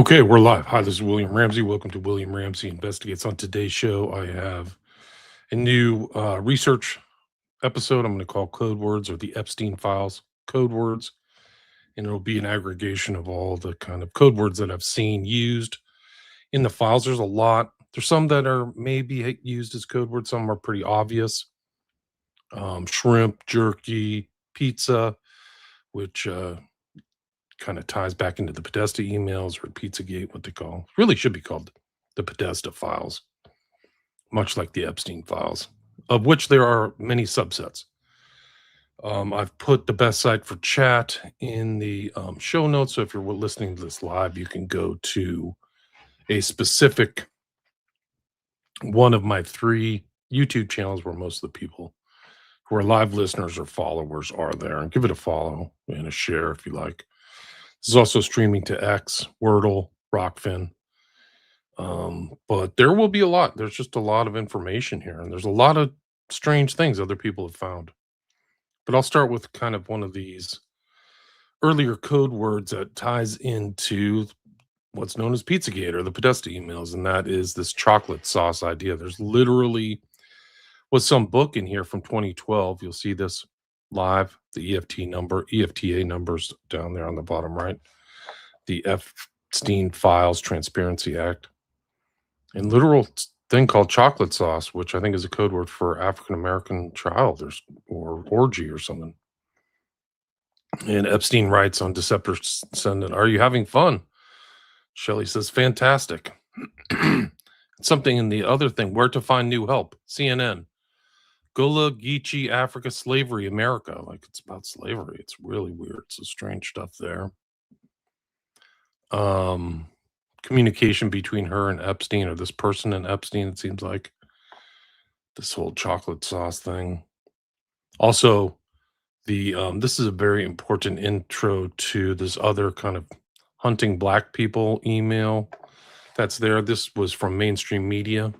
Okay, we're live. Hi, this is William Ramsey. Welcome to William Ramsey Investigates. On today's show, I have a new research episode I'm going to call Code Words or the Epstein Files Code Words. And it'll be an aggregation of all the kind of code words that I've seen used in the files. There's a lot. There's some that are maybe used as code words, some are pretty obvious. Shrimp, jerky, pizza, which kind of ties back into the Podesta emails or Pizzagate, what they call really should be called the Podesta files, much like the Epstein files, of which there are many subsets. I've put the best site for chat in the show notes. So if you're listening to this live, you can go to a specific one of my 3 YouTube channels where most of the people who are live listeners or followers are there, and give it a follow and a share if you like. This is also streaming to X, Wordle, Rockfin. But there will be a lot. There's just a lot of information here, and there's a lot of strange things other people have found. But I'll start with kind of one of these earlier code words that ties into what's known as Pizzagate or the Podesta emails, and that is this chocolate sauce idea. There's literally was some book in here from 2012. You'll see this live, the EFTA numbers down there on the bottom right, the Epstein Files Transparency Act, and literal thing called chocolate sauce, which I think is a code word for African American child or orgy or something. And Epstein writes on December 2nd, "Are you having fun?" Shelley says, "Fantastic." Something in the other thing, where to find new help? CNN. Gula Geechee Africa Slavery America. Like it's about slavery. It's really weird. So strange stuff there. Communication between her and Epstein, or this person and Epstein, it seems like. This whole chocolate sauce thing. Also, the this is a very important intro to this other kind of hunting black people email that's there. This was from mainstream media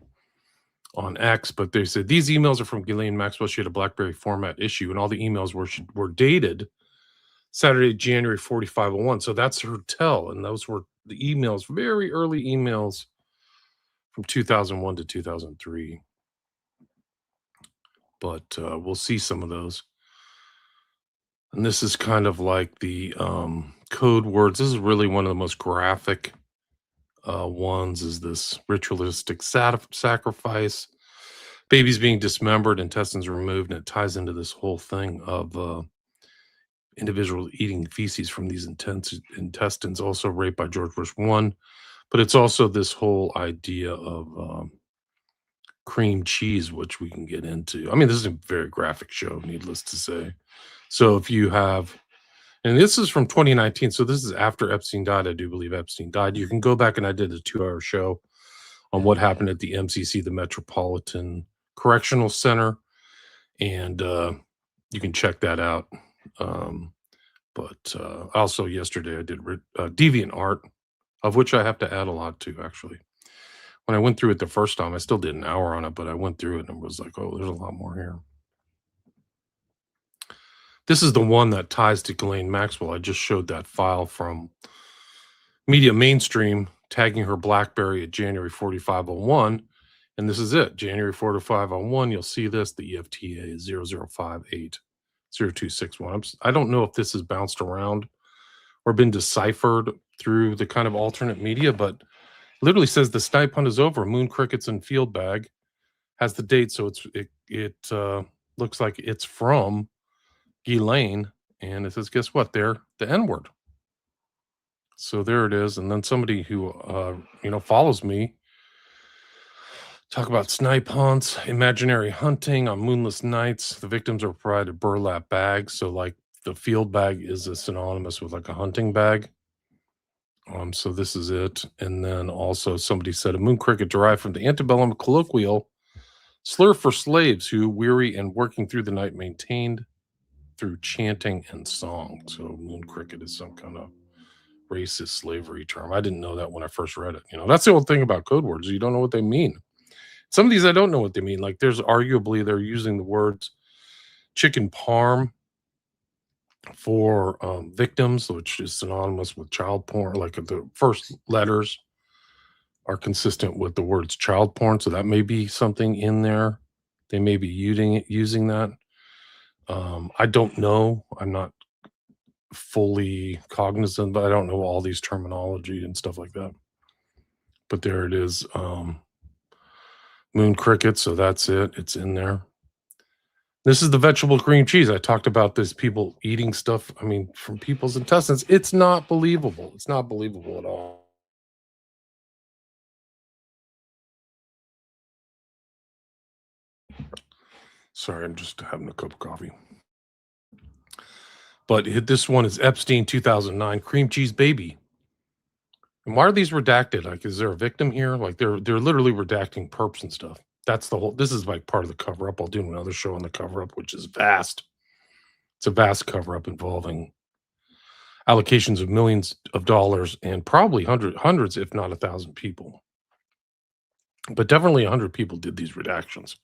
on X, but they said these emails are from Ghislaine Maxwell. She had a BlackBerry format issue, and all the emails were dated Saturday, January 4501. So that's her tell, and those were the emails, very early emails from 2001 to 2003. But we'll see some of those. And this is kind of like the code words. This is really one of the most graphic ones, is this ritualistic sacrifice, babies being dismembered, intestines removed, and it ties into this whole thing of individuals eating feces from these intestines, also raped by George Bush 1. But it's also this whole idea of cream cheese, which we can get into. I mean, this is a very graphic show, needless to say. So if you have, and this is from 2019, so this is after Epstein died. I do believe Epstein died. You can go back, and I did a 2-hour show on what happened at the MCC, the Metropolitan Correctional Center, and you can check that out. But also yesterday I did Deviant Art, of which I have to add a lot to, actually. When I went through it the first time, I still did an hour on it, but I went through it and was like, oh, there's a lot more here. This is the one that ties to Ghislaine Maxwell. I just showed that file from Media Mainstream tagging her BlackBerry at January 4501. And this is it, January 4501. You'll see this. The EFTA is 00580261. I don't know if this has bounced around or been deciphered through the kind of alternate media, but literally says the snipe hunt is over. Moon crickets and field bag has the date, so it looks like it's from Ghislaine, and it says, guess what? They're the N-word. So there it is. And then somebody who follows me talk about snipe hunts, imaginary hunting on moonless nights. The victims are provided burlap bags, so like the field bag is synonymous with like a hunting bag. So this is it. And then also somebody said a moon cricket derived from the antebellum colloquial slur for slaves who, weary and working through the night, maintained through chanting and song. So moon cricket is some kind of racist slavery term. I didn't know that when I first read it. That's the old thing about code words. You don't know what they mean. Some of these I don't know what they mean. Like there's arguably they're using the words chicken parm for victims, which is synonymous with child porn. Like the first letters are consistent with the words child porn, so that may be something in there. They may be using that. I don't know. I'm not fully cognizant, but I don't know all these terminology and stuff like that. But there it is. Moon cricket, so that's it. It's in there. This is the vegetable cream cheese. I talked about this people eating stuff, I mean, from people's intestines. It's not believable. It's not believable at all. Sorry, I'm just having a cup of coffee. But this one is Epstein 2009 cream cheese baby. And why are these redacted? Like, is there a victim here? Like, they're literally redacting perps and stuff. That's the whole. This is like part of the cover up. I'll do another show on the cover up, which is vast. It's a vast cover up involving allocations of millions of dollars and probably hundreds, if not 1,000 people. But definitely 100 people did these redactions.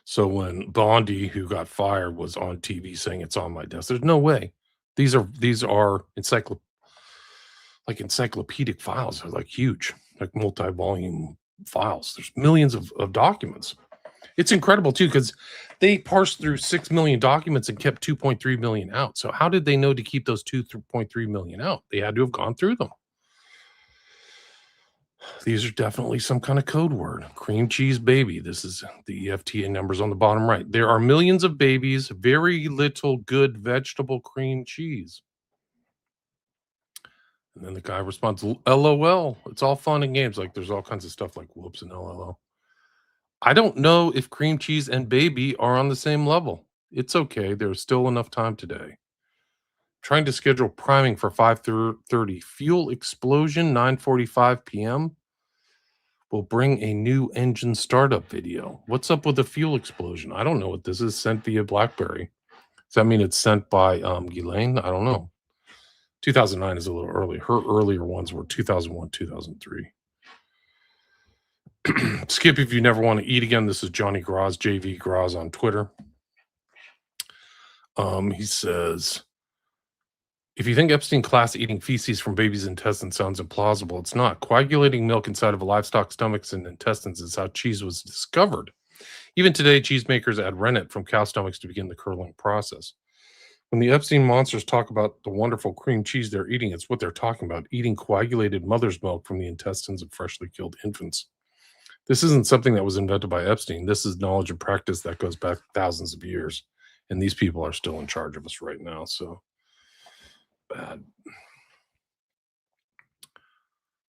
So when Bondi, who got fired, was on TV saying it's on my desk, there's no way. These are encyclopedic files. They're like huge, like multi-volume files. There's millions of documents. It's incredible too, because they parsed through 6 million documents and kept 2.3 million out. So how did they know to keep those 2.3 million out? They had to have gone through them. These are definitely some kind of code word. Cream cheese baby. This is the EFTA numbers on the bottom right. There are millions of babies, very little good vegetable cream cheese. And then the guy responds, LOL. It's all fun and games. Like there's all kinds of stuff like whoops and LOL. I don't know if cream cheese and baby are on the same level. It's okay. There's still enough time today. Trying to schedule priming for 5:30. Fuel explosion, 9:45 p.m. Will bring a new engine startup video. What's up with the fuel explosion? I don't know what this is. Sent via BlackBerry. Does that mean it's sent by Ghislaine? I don't know. 2009 is a little early. Her earlier ones were 2001, 2003. Skip, if you never want to eat again, this is Johnny Graz, JV Graz on Twitter. He says, if you think Epstein class eating feces from babies' intestines sounds implausible, it's not. Coagulating milk inside of a livestock stomachs and intestines is how cheese was discovered. Even today, cheesemakers add rennet from cow stomachs to begin the curdling process. When the Epstein monsters talk about the wonderful cream cheese they're eating, it's what they're talking about, eating coagulated mother's milk from the intestines of freshly killed infants. This isn't something that was invented by Epstein. This is knowledge and practice that goes back thousands of years. And these people are still in charge of us right now. So bad.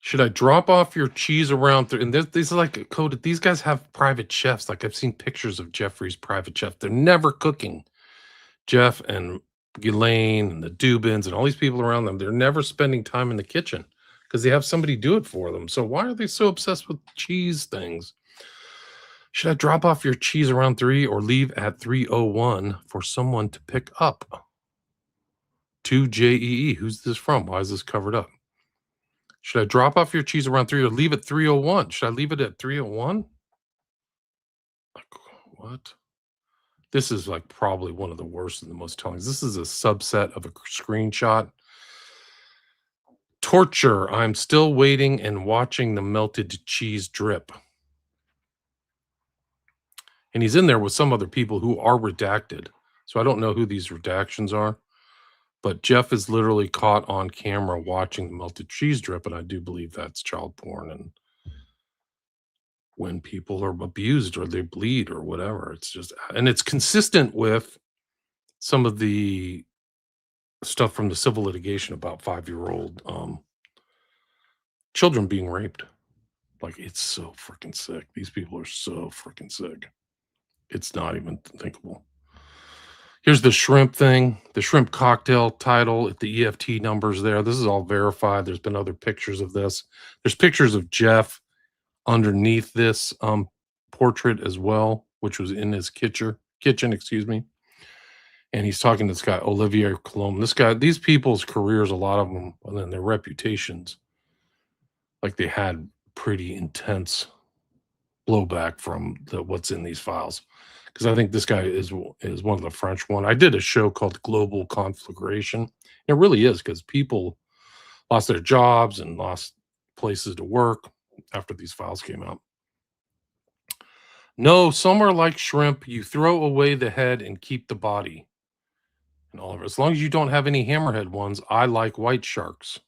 Should I drop off your cheese around? And these are like coded. These guys have private chefs. Like I've seen pictures of Jeffrey's private chef. They're never cooking. Jeff and Ghislaine and the Dubins and all these people around them, they're never spending time in the kitchen because they have somebody do it for them. So why are they so obsessed with cheese things? Should I drop off your cheese around 3 or leave at 3:01 for someone to pick up? To JEE. Who's this from? Why is this covered up? Should I drop off your cheese around 3 or leave at 3:01? Should I leave it at 3:01? Like, what? This is like probably one of the worst and the most telling. This is a subset of a screenshot. Torture. I'm still waiting and watching the melted cheese drip. And he's in there with some other people who are redacted. So I don't know who these redactions are. But Jeff is literally caught on camera watching the melted cheese drip. And I do believe that's child porn. And when people are abused or they bleed or whatever, it's just, and it's consistent with some of the stuff from the civil litigation about 5-year-old children being raped. Like, it's so freaking sick. These people are so freaking sick. It's not even thinkable. Here's the shrimp thing, the shrimp cocktail title, the EFT numbers there. This is all verified. There's been other pictures of this. There's pictures of Jeff underneath this portrait as well, which was in his kitchen, excuse me. And he's talking to this guy, Olivier Colombe. This guy, these people's careers, a lot of them, and then their reputations, like they had pretty intense blowback from what's in these files. because I think this guy is one of the French one. I did a show called Global Conflagration. It really is because people lost their jobs and lost places to work after these files came out. No, some are like shrimp. You throw away the head and keep the body. And Oliver, as long as you don't have any hammerhead ones, I like white sharks.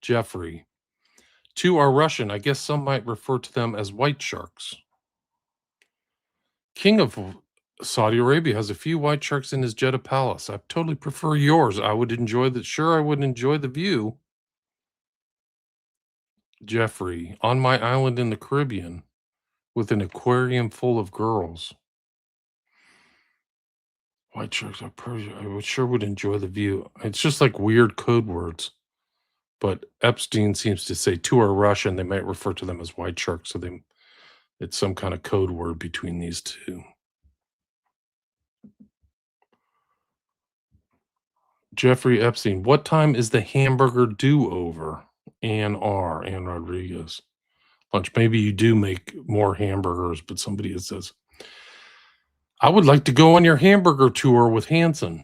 Jeffrey. Two are Russian. I guess some might refer to them as white sharks. King of Saudi Arabia has a few white sharks in his Jeddah palace. I totally prefer yours. I would enjoy the sure I would enjoy the view. Jeffrey, on my island in the Caribbean with an aquarium full of girls. White sharks are Persia. I would sure would enjoy the view. It's just like weird code words. But Epstein seems to say two are Russian. They might refer to them as white sharks. So it's some kind of code word between these two. Jeffrey Epstein, what time is the hamburger do over? Ann Rodriguez. Lunch. Maybe you do make more hamburgers, but somebody that says, I would like to go on your hamburger tour with Hanson.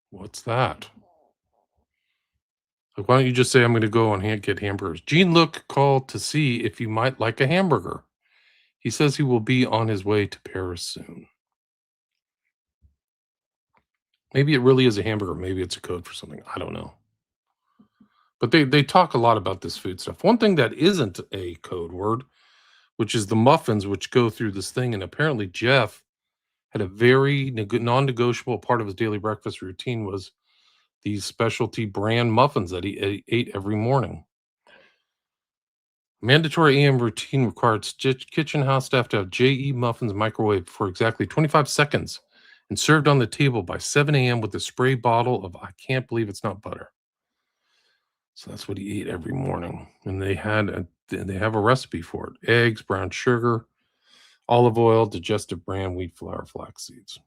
What's that? Like, why don't you just say I'm going to go and get hamburgers? Gene Look called to see if you might like a hamburger. He says he will be on his way to Paris soon. Maybe it really is a hamburger. Maybe it's a code for something. I don't know. But they talk a lot about this food stuff. One thing that isn't a code word, which is the muffins, which go through this thing. And apparently Jeff had a very non-negotiable part of his daily breakfast routine was these specialty brand muffins that he ate every morning. Mandatory AM routine required kitchen house staff to have JE muffins microwaved for exactly 25 seconds and served on the table by 7 a.m. with a spray bottle of I can't believe it's not butter. So that's what he ate every morning. And they have a recipe for it. Eggs, brown sugar, olive oil, digestive bran, wheat flour, flax seeds.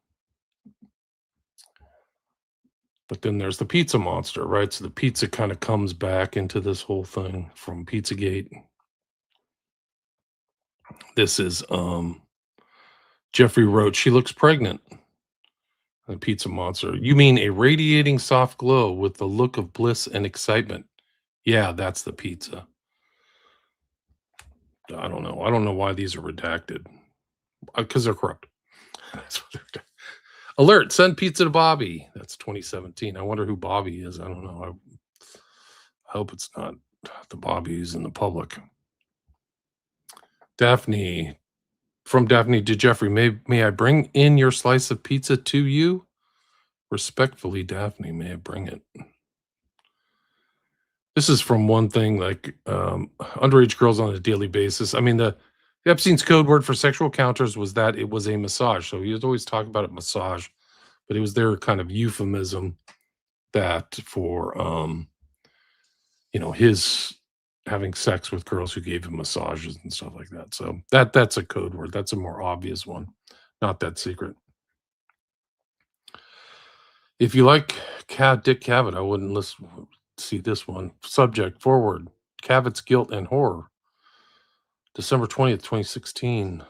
But then there's the pizza monster, right? So the pizza kind of comes back into this whole thing from Pizzagate. This is Jeffrey wrote, she looks pregnant. The pizza monster. You mean a radiating soft glow with the look of bliss and excitement? Yeah, that's the pizza. I don't know. I don't know why these are redacted. Because they're corrupt. Alert, send pizza to Bobby. That's 2017. I wonder who Bobby is. I don't know. I hope it's not the Bobbies in the public. Daphne, from Daphne to Jeffrey, may I bring in your slice of pizza to you? Respectfully, Daphne, may I bring it? This is from one thing like underage girls on a daily basis. I mean, the Epstein's code word for sexual encounters was that it was a massage. So he was always talking about it massage, but it was their kind of euphemism that for his having sex with girls who gave him massages and stuff like that. So that's a code word. That's a more obvious one, not that secret. If you like Dick Cavett, I wouldn't see this one. Subject forward. Cavett's guilt and horror. December 20th, 2016.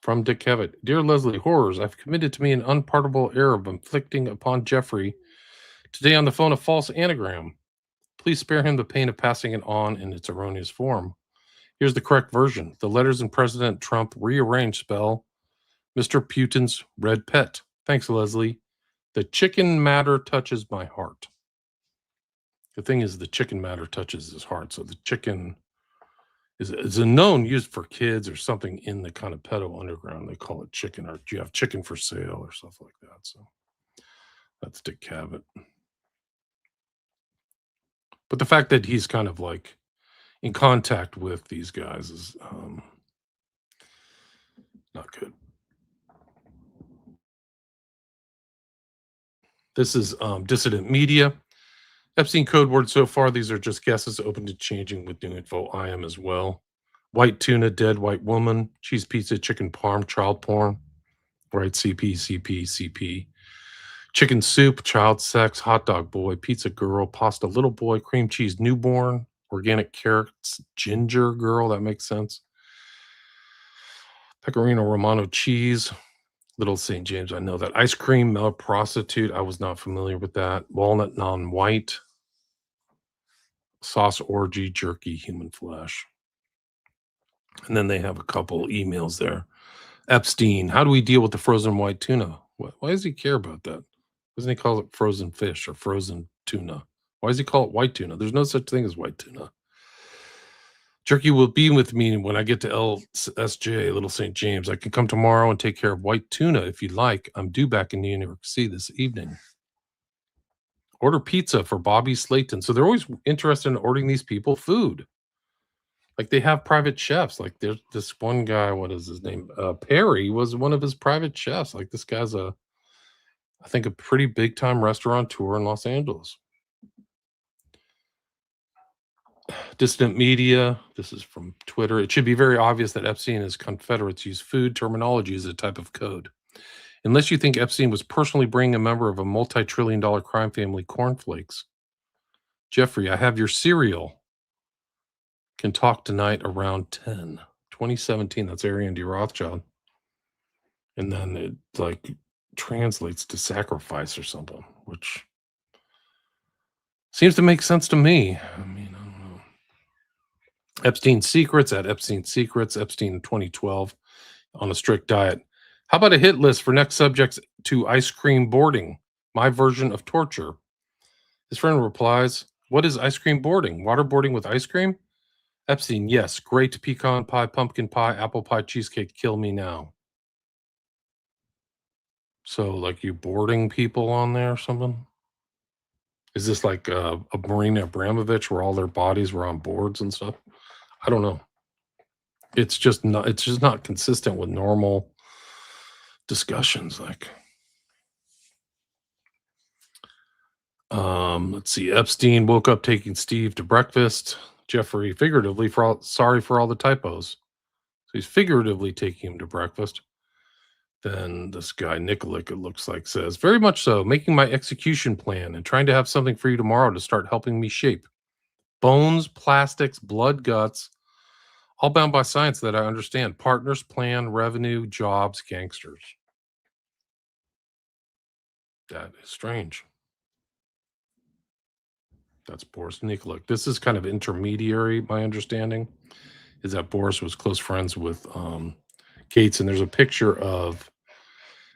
From Dick Cavett. Dear Leslie, horrors, I've committed to me an unpardonable error of inflicting upon Jeffrey today on the phone a false anagram. Please spare him the pain of passing it on in its erroneous form. Here's the correct version. The letters in President Trump rearranged spell Mr. Putin's red pet. Thanks, Leslie. The chicken matter touches my heart. The thing is, the chicken matter touches his heart. So the chicken is a known used for kids or something in the kind of pedo underground. They call it chicken, or you have chicken for sale or stuff like that. So that's Dick Cavett. But the fact that he's kind of like in contact with these guys is not good. This is Dissident Media. Epstein code word so far. These are just guesses open to changing with new info. I am as well. White tuna, dead white woman, cheese pizza, chicken parm, child porn. Right, CP, CP, CP. Chicken soup, child sex, hot dog boy, pizza girl, pasta little boy, cream cheese newborn, organic carrots, ginger girl. That makes sense. Pecorino Romano cheese. Little St. James, I know that. Ice cream, male prostitute, I was not familiar with that. Walnut non-white. Sauce orgy, jerky, human flesh. And then they have a couple emails there. Epstein, how do we deal with the frozen white tuna? Why does he care about that? Doesn't he call it frozen fish or frozen tuna? Why does he call it white tuna? There's no such thing as white tuna. Jerky will be with me when I get to LSJ, Little St. James. I can come tomorrow and take care of white tuna if you'd like. I'm due back in New York City this evening. Order pizza for Bobby Slayton. So they're always interested in ordering these people food. Like they have private chefs. Like there's this one guy, what is his name? Perry was one of his private chefs. Like this guy's I think a pretty big time restaurateur in Los Angeles. Dissident media. This is from Twitter. It should be very obvious that Epstein and his confederates use food terminology as a type of code. Unless you think Epstein was personally bringing a member of a multi-trillion-dollar crime family cornflakes. Jeffrey, I have your cereal. Can talk tonight around 10. 2017. That's Arian D. Rothschild. And then it like translates to sacrifice or something, which seems to make sense to me. I mean, I don't know. Epstein Secrets at Epstein Secrets, Epstein 2012 on a strict diet. How about a hit list for next subjects to ice cream boarding? My version of torture. His friend replies, what is ice cream boarding? Waterboarding with ice cream? Epstein, yes. Great pecan pie, pumpkin pie, apple pie, cheesecake. Kill me now. So, like you boarding people on there or something? Is this like a Marina Abramovich where all their bodies were on boards and stuff? I don't know. It's just not consistent with normal discussions. Like, let's see. Epstein woke up taking Steve to breakfast. Jeffrey, figuratively, sorry for all the typos. So he's figuratively taking him to breakfast. Then this guy, Nikolic, it looks like, says, very much so, making my execution plan and trying to have something for you tomorrow to start helping me shape. Bones, plastics, blood, guts, all bound by science that I understand. Partners, plan, revenue, jobs, gangsters. That is strange. That's Boris Nikolic. This is kind of intermediary, my understanding, is that Boris was close friends with Gates, and there's a picture of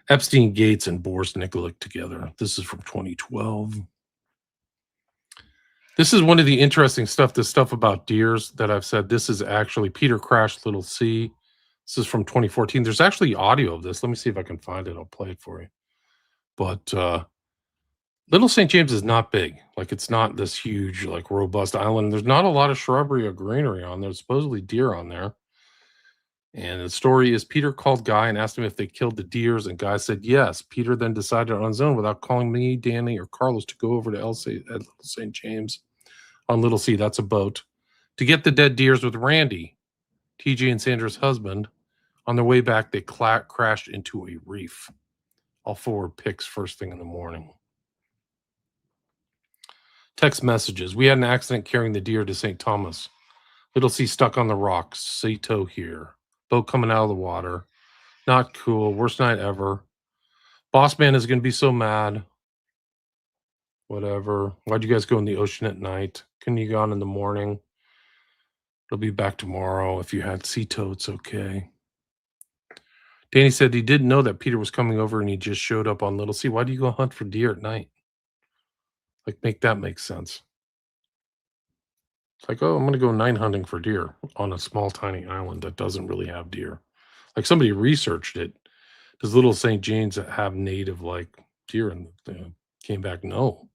Epstein, Gates, and Boris Nikolic together. This is from 2012. This is one of the interesting stuff, the stuff about deers that I've said. This is actually Peter Crash Little C. This is from 2014. There's actually audio of this. Let me see if I can find it. I'll play it for you. But Little St. James is not big. Like it's not this huge, like robust island. There's not a lot of shrubbery or greenery on there. There's supposedly deer on there. And the story is Peter called Guy and asked him if they killed the deers, and Guy said yes. Peter then decided on his own without calling me, Danny, or Carlos to go over to Little St. James on Little C, that's a boat, to get the dead deers with Randy, TJ and Sandra's husband. On their way back, they crashed into a reef. I'll forward pics first thing in the morning. Text messages. We had an accident carrying the deer to St. Thomas. Little C stuck on the rocks. Sato here. Boat coming out of the water. Not cool. Worst night ever. Boss man is going to be so mad. Whatever. Why'd you guys go in the ocean at night? Couldn't you go on in the morning? It'll be back tomorrow. If you had Sato, it's okay. Danny said he didn't know that Peter was coming over and he just showed up on Little C. Why do you go hunt for deer at night? Like, make that make sense. It's like, oh, I'm going to go night hunting for deer on a small, tiny island that doesn't really have deer. Like somebody researched it. Does Little St. James have native like deer? And came back, no.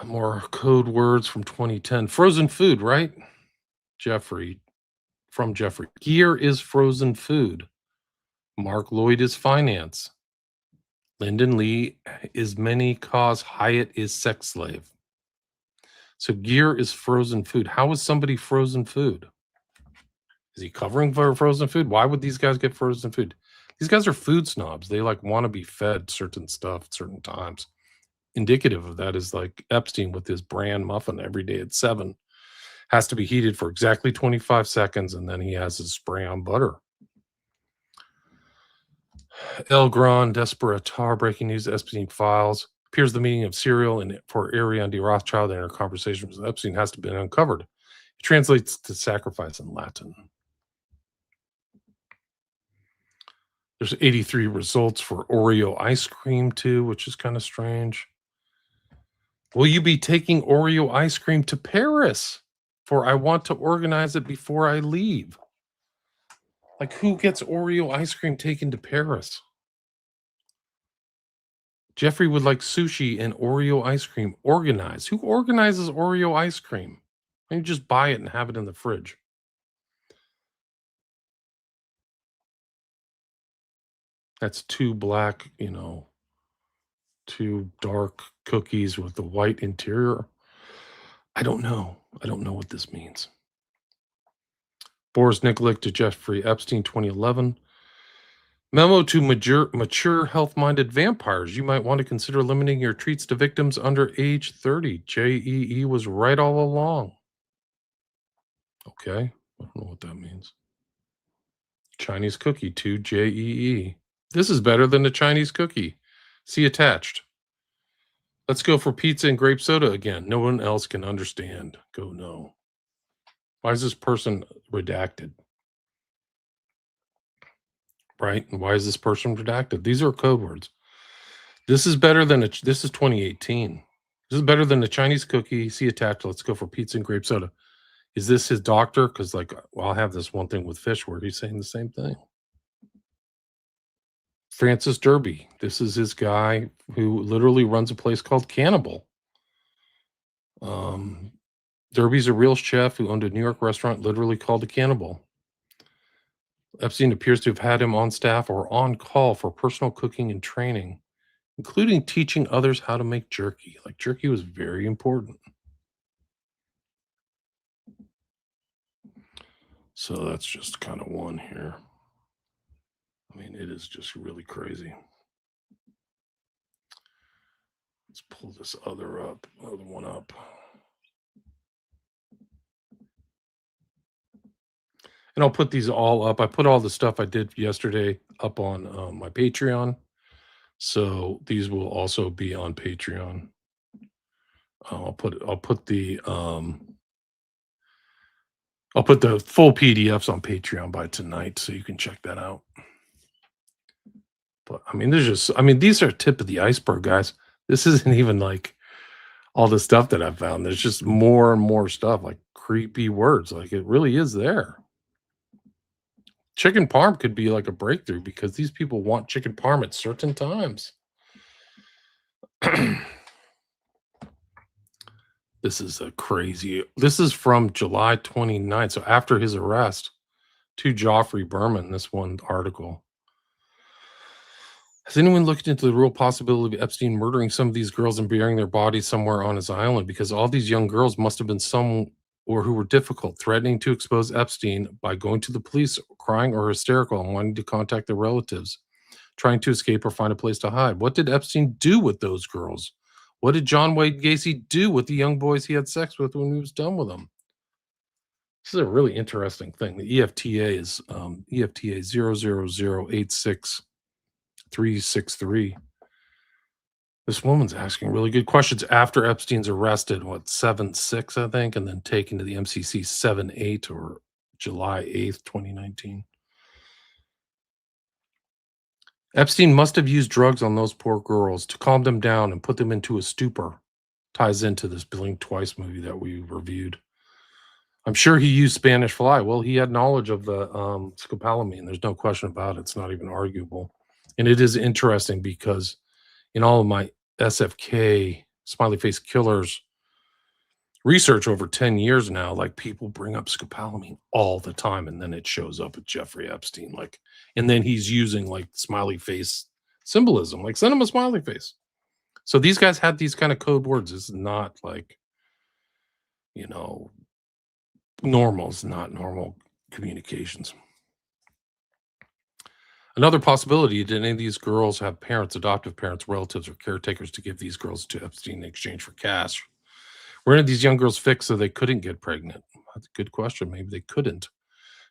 More code words from 2010. Frozen food, right? Jeffrey, from Jeffrey. Gear is frozen food. Mark Lloyd is finance. Lyndon Lee is many cause. Hyatt is sex slave. So gear is frozen food. How is somebody frozen food? Is he covering for frozen food? Why would these guys get frozen food? These guys are food snobs. They like want to be fed certain stuff at certain times. Indicative of that is like Epstein with his bran muffin every day at 7. Has to be heated for exactly 25 seconds, and then he has his spray on butter. El Gran Desperatar, breaking news, Epstein files. Appears the meaning of serial and for Ariane de Rothschild and her conversation with Epstein has to be uncovered. It translates to sacrifice in Latin. There's 83 results for Oreo ice cream too, which is kind of strange. Will you be taking Oreo ice cream to Paris? For I want to organize it before I leave. Like, who gets Oreo ice cream taken to Paris? Jeffrey would like sushi and Oreo ice cream organized. Who organizes Oreo ice cream? You just buy it and have it in the fridge. That's two black, two dark cookies with the white interior. I don't know. I don't know what this means. Boris Nikolic to Jeffrey Epstein, 2011. Memo to mature health-minded vampires. You might want to consider limiting your treats to victims under age 30. JEE was right all along. Okay. I don't know what that means. Chinese cookie to JEE. This is better than the Chinese cookie. See attached. Let's go for pizza and grape soda again. No one else can understand. Go no. Why is this person redacted? Right? And why is this person redacted? These are code words. This is better than this is 2018. This is better than the Chinese cookie. See attached. Let's go for pizza and grape soda. Is this his doctor? Because I'll have this one thing with fish where he's saying the same thing. Francis Derby. This is his guy who literally runs a place called Cannibal. Derby's a real chef who owned a New York restaurant literally called the Cannibal. Epstein appears to have had him on staff or on call for personal cooking and training, including teaching others how to make jerky. Like, jerky was very important. So that's just kind of one here. I mean, it is just really crazy. Let's pull this other one up. And I'll put these all up. I put all the stuff I did yesterday up on my Patreon. So these will also be on Patreon. I'll put the full PDFs on Patreon by tonight, so you can check that out. But I mean, these are tip of the iceberg, guys. This isn't even like all the stuff that I've found. There's just more and more stuff, like creepy words. Like, it really is there. Chicken parm could be like a breakthrough because these people want chicken parm at certain times. This is this is from July 29th. So after his arrest, to Joffrey Berman, this one article. Has anyone looked into the real possibility of Epstein murdering some of these girls and burying their bodies somewhere on his island? Because all these young girls must have been some or who were difficult, threatening to expose Epstein by going to the police, crying or hysterical and wanting to contact their relatives, trying to escape or find a place to hide. What did Epstein do with those girls? What did John Wayne Gacy do with the young boys he had sex with when he was done with them? This is a really interesting thing. The EFTA is EFTA 000866363. This woman's asking really good questions after Epstein's arrested, 7/6, I think, and then taken to the MCC 7/8 or July 8th, 2019. Epstein must have used drugs on those poor girls to calm them down and put them into a stupor. Ties into this Blink Twice movie that we reviewed. I'm sure he used Spanish fly. Well, he had knowledge of the scopolamine. There's no question about it. It's not even arguable. And it is interesting because in all of my SFK, smiley face killers, research over 10 years now, like, people bring up scopolamine all the time, and then it shows up with Jeffrey Epstein. Like, and then he's using like smiley face symbolism, like, send him a smiley face. So these guys had these kind of code words. It's not like, normal. It's not normal communications. Another possibility, did any of these girls have parents, adoptive parents, relatives, or caretakers to give these girls to Epstein in exchange for cash? Were any of these young girls fixed so they couldn't get pregnant? That's a good question. Maybe they couldn't.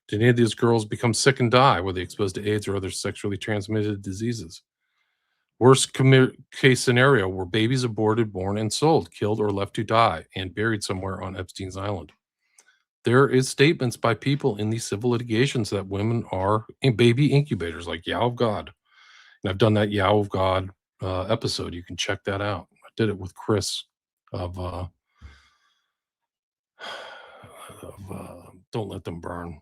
Did any of these girls become sick and die? Were they exposed to AIDS or other sexually transmitted diseases? Case scenario, were babies aborted, born, and sold, killed, or left to die, and buried somewhere on Epstein's island? There is statements by people in these civil litigations that women are baby incubators, like Yow of God. And I've done that Yow of God episode. You can check that out. I did it with Chris of Don't Let Them Burn.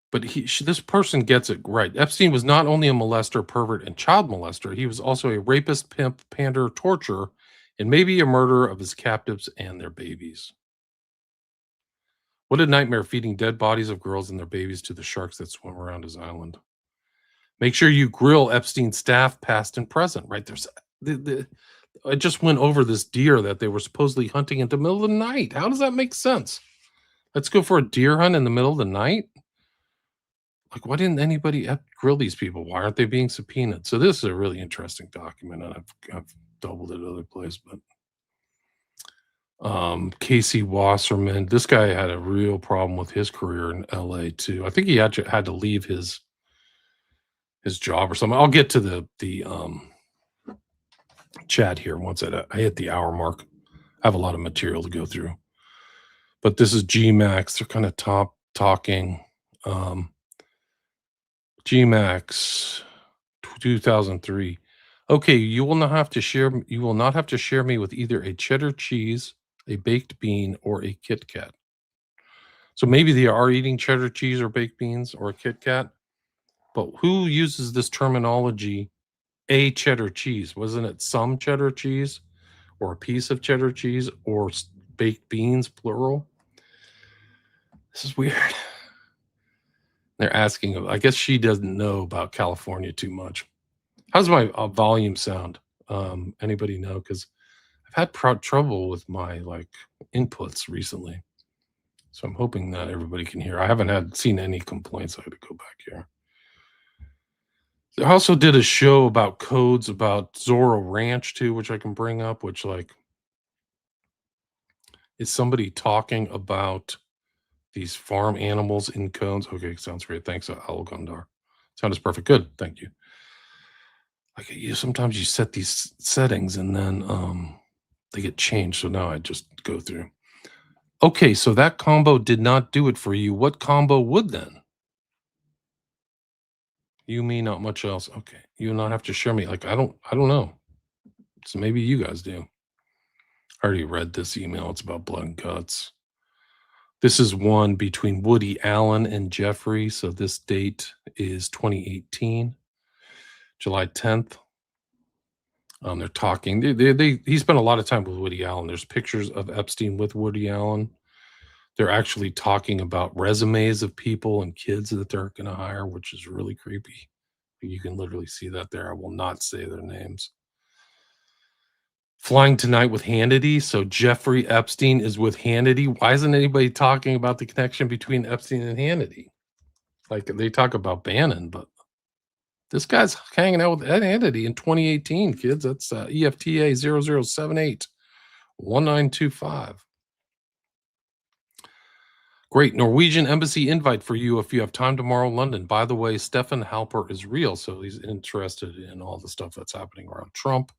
But this person gets it right. Epstein was not only a molester, pervert, and child molester, he was also a rapist, pimp, pander, torturer, and maybe a murderer of his captives and their babies. What a nightmare, feeding dead bodies of girls and their babies to the sharks that swim around his island. Make sure you grill Epstein's staff, past and present. Right there's I just went over this deer that they were supposedly hunting in the middle of the night. How does that make sense? Let's go for a deer hunt in the middle of the night. Like, why didn't anybody grill these people? Why aren't they being subpoenaed? So this is a really interesting document, and I've doubled it other place, but Casey Wasserman, this guy had a real problem with his career in LA too. I think he actually had to leave his job or something. I'll get to the chat here once I hit the hour mark. I have a lot of material to go through. But this is GMAX. They're kind of talking. GMAX 2003. Okay, you will not have to share me with either a cheddar cheese, a baked bean, or a Kit Kat. So maybe they are eating cheddar cheese or baked beans or a Kit Kat, but who uses this terminology, a cheddar cheese? Wasn't it some cheddar cheese or a piece of cheddar cheese or baked beans, plural? This is weird. They're asking, I guess she doesn't know about California too much. How's my volume sound? Anybody know? Because I've had trouble with my inputs recently. So I'm hoping that everybody can hear. I haven't seen any complaints. I had to go back here. I also did a show about codes about Zorro Ranch too, which I can bring up, which is somebody talking about these farm animals in cones. Okay, sounds great. Thanks, Al Gondar. Sound is perfect. Good. Thank you. Sometimes you set these settings and then they get changed. So now I just go through. Okay, so that combo did not do it for you. What combo would then? You, me, not much else. Okay. You will not have to share me. I don't know. So maybe you guys do. I already read this email. It's about blood and guts. This is one between Woody Allen and Jeffrey. So this date is 2018, July 10th. They're talking. He spent a lot of time with Woody Allen. There's pictures of Epstein with Woody Allen. They're actually talking about resumes of people and kids that they're going to hire, which is really creepy. You can literally see that there. I will not say their names. Flying Tonight with Hannity. So Jeffrey Epstein is with Hannity. Why isn't anybody talking about the connection between Epstein and Hannity? They talk about Bannon, but this guy's hanging out with Ed Hannity in 2018, kids. That's EFTA 0078 1925. Great. Norwegian embassy invite for you if you have time tomorrow, London. By the way, Stefan Halper is real, so he's interested in all the stuff that's happening around Trump.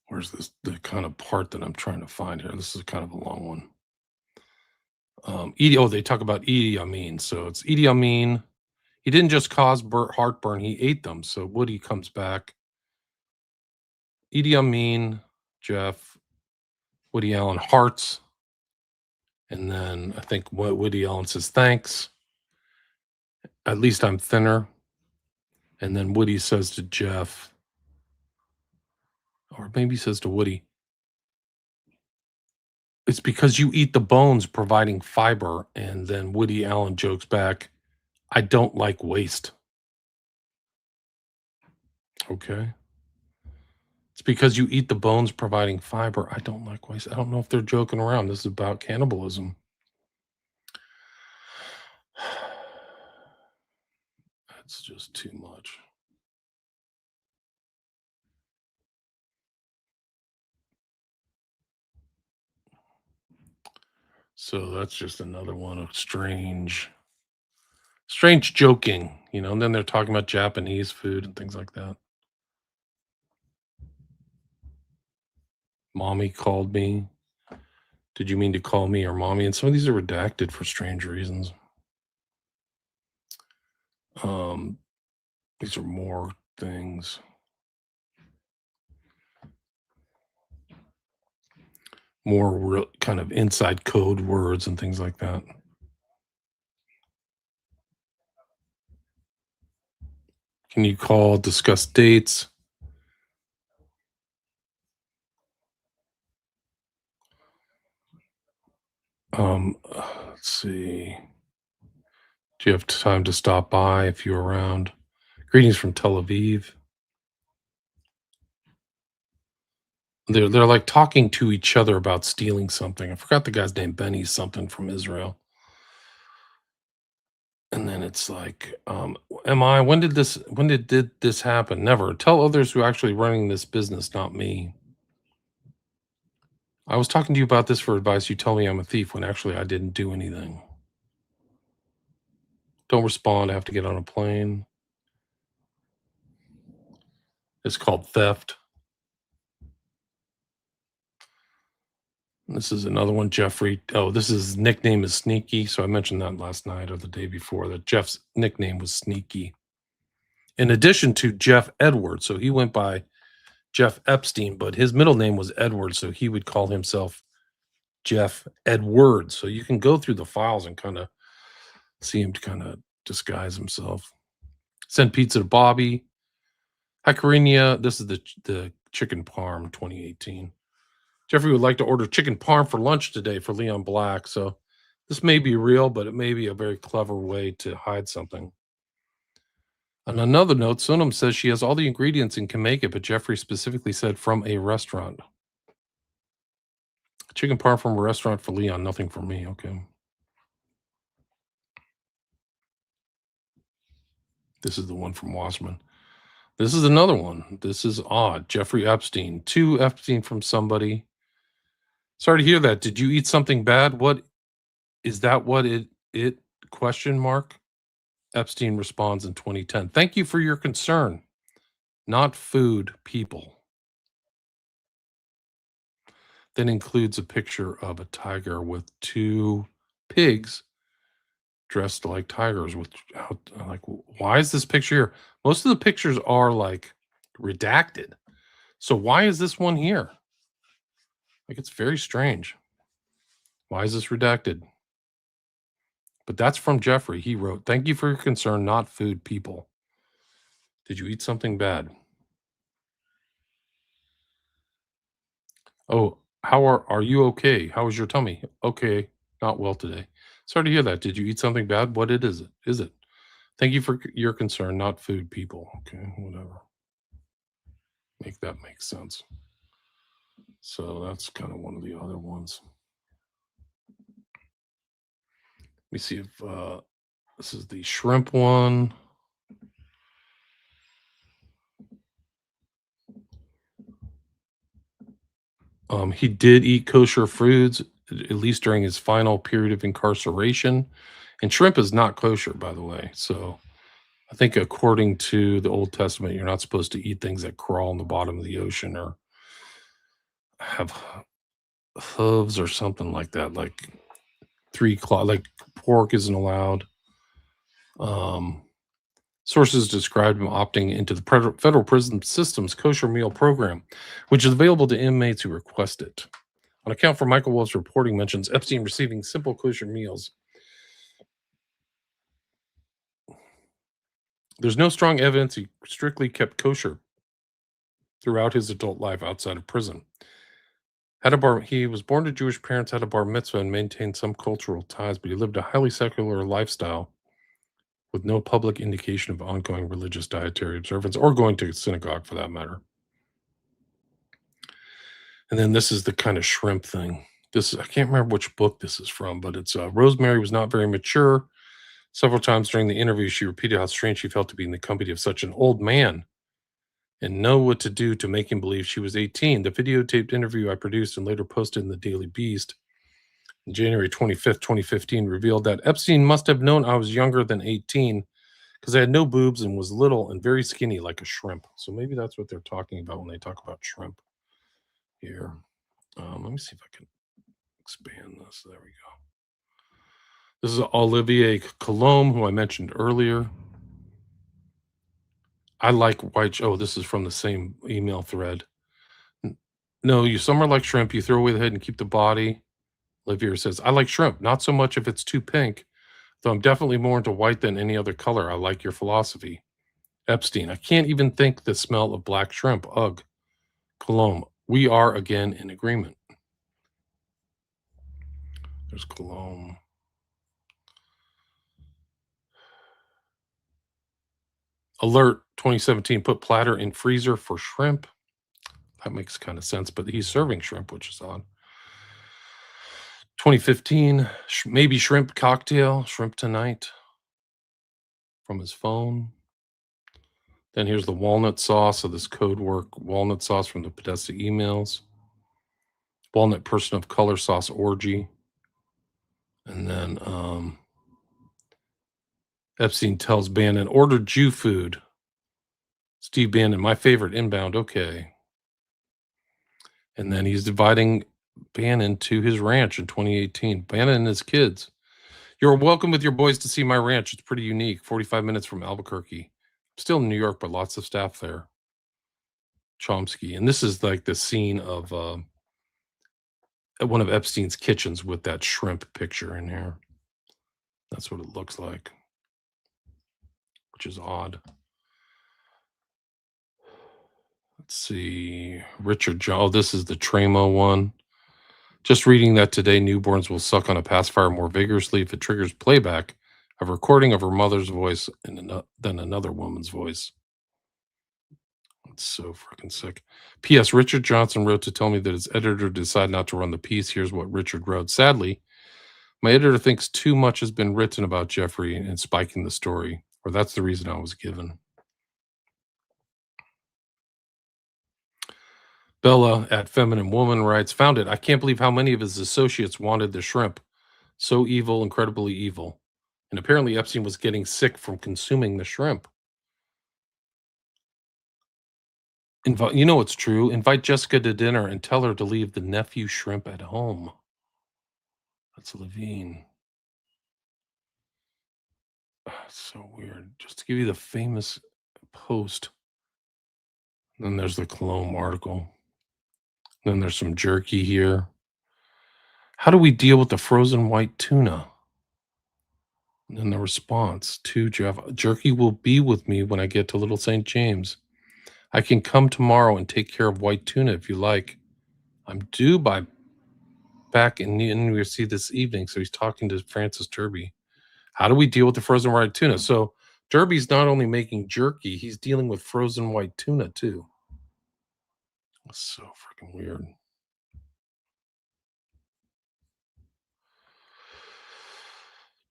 Where's the kind of part that I'm trying to find here? This is kind of a long one. They talk about Idi Amin. So it's Idi Amin. He didn't just cause heartburn, he ate them. So Woody comes back. Idi Amin, Jeff, Woody Allen hearts. And then I think Woody Allen says, thanks. At least I'm thinner. And then Woody says to Jeff, or maybe he says to Woody, it's because you eat the bones providing fiber. And then Woody Allen jokes back, I don't like waste. Okay. It's because you eat the bones providing fiber. I don't like waste. I don't know if they're joking around. This is about cannibalism. That's just too much. So that's just another one of strange joking, and then they're talking about Japanese food and things like that. Mommy called me. Did you mean to call me or mommy? And some of these are redacted for strange reasons. Um, these are more things, more real kind of inside code words and things like that. Can you call, discuss dates? Let's see. Do you have time to stop by if you're around? Greetings from Tel Aviv. They're like talking to each other about stealing something. I forgot the guy's name. Benny something from Israel. And then it's like, am I? When did this happen? Never. Tell others who are actually running this business, not me. I was talking to you about this for advice. You tell me I'm a thief when actually I didn't do anything. Don't respond. I have to get on a plane. It's called theft. This is another one, Jeffrey. Oh, this is nickname is Sneaky. So I mentioned that last night or the day before that Jeff's nickname was Sneaky. In addition to Jeff Edwards. So he went by Jeff Epstein, but his middle name was Edwards. So he would call himself Jeff Edwards. So you can go through the files and kind of see him to kind of disguise himself. Send pizza to Bobby. Hi, Karina. This is the chicken parm 2018. Jeffrey would like to order chicken parm for lunch today for Leon Black. So this may be real, but it may be a very clever way to hide something. On another note, Sonam says she has all the ingredients and can make it, but Jeffrey specifically said from a restaurant. Chicken parm from a restaurant for Leon, nothing for me. Okay. This is the one from Wasserman. This is another one. This is odd. Jeffrey Epstein. Two Epstein from somebody. Sorry to hear that. Did you eat something bad? What is that? What it question mark? Epstein responds in 2010. Thank you for your concern. Not food, people. Then includes a picture of a tiger with two pigs dressed like tigers. Like, why is this picture here? Most of the pictures are like redacted. So why is this one here? Like, it's very strange. Why is this redacted? But that's from Jeffrey. He wrote, "Thank you for your concern, not food, people. Did you eat something bad?" Oh, are you okay? How is your tummy? Okay, not well today. Sorry to hear that. Did you eat something bad? What it is it? Is it? Thank you for your concern, not food, people. Okay, whatever. Make that make sense. So that's kind of one of the other ones. Let me see if this is the shrimp one. He did eat kosher foods, at least during his final period of incarceration. And shrimp is not kosher, by the way. So I think according to the Old Testament, you're not supposed to eat things that crawl in the bottom of the ocean or have hooves or something like that. Like three claw, like pork isn't allowed. Sources described him opting into the federal prison system's kosher meal program, which is available to inmates who request it. On account for Michael Wolff's reporting mentions Epstein receiving simple kosher meals. There's no strong evidence he strictly kept kosher throughout his adult life outside of prison. He was born to Jewish parents, had a bar mitzvah, and maintained some cultural ties, but he lived a highly secular lifestyle with no public indication of ongoing religious dietary observance or going to synagogue for that matter. And then this is the kind of shrimp thing. I can't remember which book this is from, but it's Rosemary was not very mature. Several times during the interview, she repeated how strange she felt to be in the company of such an old man and know what to do to make him believe she was 18. The videotaped interview I produced and later posted in the Daily Beast January 25th, 2015, revealed that Epstein must have known I was younger than 18 because I had no boobs and was little and very skinny like a shrimp. So maybe that's what they're talking about when they talk about shrimp here. Let me see if I can expand this. There we go. This is Olivier Colombe, who I mentioned earlier. I like white. Oh, this is from the same email thread. No, you some are like shrimp. You throw away the head and keep the body. Olivier says, I like shrimp, not so much if it's too pink, though I'm definitely more into white than any other color. I like your philosophy. Epstein, I can't even think the smell of black shrimp. Ugh. Colombe, we are again in agreement. There's Colombe. Alert 2017, put platter in freezer for shrimp. That makes kind of sense, but he's serving shrimp, which is odd. 2015, maybe shrimp cocktail, shrimp tonight from his phone. Then here's the walnut sauce. So this code work walnut sauce from the Podesta emails. Walnut person of color sauce orgy. And then Epstein tells Bannon, order Jew food. Steve Bannon, my favorite inbound. Okay. And then he's dividing Bannon to his ranch in 2018. Bannon and his kids. You're welcome with your boys to see my ranch. It's pretty unique. 45 minutes from Albuquerque. Still in New York, but lots of staff there. Chomsky. And this is like the scene of one of Epstein's kitchens with that shrimp picture in here. That's what it looks like, which is odd. Let's see. Richard John. Oh, this is the Tremo one. Just reading that today, newborns will suck on a pacifier more vigorously if it triggers playback of recording of her mother's voice than another woman's voice. It's so freaking sick. P.S. Richard Johnson wrote to tell me that his editor decided not to run the piece. Here's what Richard wrote. Sadly, my editor thinks too much has been written about Jeffrey and spiking the story, or that's the reason I was given. Bella at Feminine Woman writes, found it. I can't believe how many of his associates wanted the shrimp. So evil, incredibly evil. And apparently Epstein was getting sick from consuming the shrimp. You know it's true. Invite Jessica to dinner and tell her to leave the nephew shrimp at home. That's Levine. So weird. Just to give you the famous post. Then there's the Colomb article. Then there's some jerky here. How do we deal with the frozen white tuna? And then the response to Jeff, jerky will be with me when I get to Little St. James. I can come tomorrow and take care of white tuna if you like. I'm due back in New York City this evening. So he's talking to Francis Derby. How do we deal with the frozen white tuna? So Derby's not only making jerky, he's dealing with frozen white tuna too. That's so freaking weird.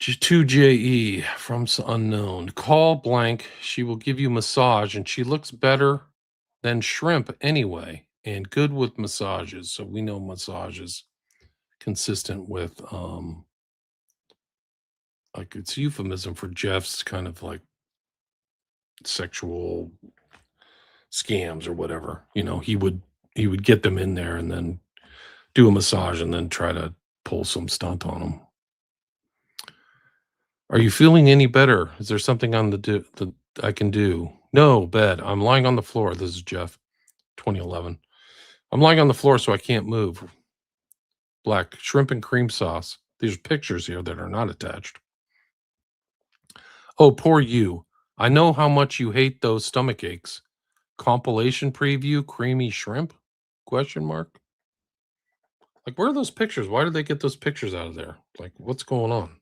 G2JE from unknown. Call blank. She will give you massage, and she looks better than shrimp anyway, and good with massages. So we know massages consistent with like it's euphemism for Jeff's kind of like sexual scams or whatever. You know, he would get them in there and then do a massage and then try to pull some stunt on them. Are you feeling any better? Is there something on the I can do? No, bed. I'm lying on the floor. This is Jeff, 2011. I'm lying on the floor so I can't move. Black shrimp and cream sauce. There's pictures here that are not attached. Oh, poor you. I know how much you hate those stomach aches. Compilation preview, creamy shrimp? Question mark. Like, where are those pictures? Why did they get those pictures out of there? Like, what's going on?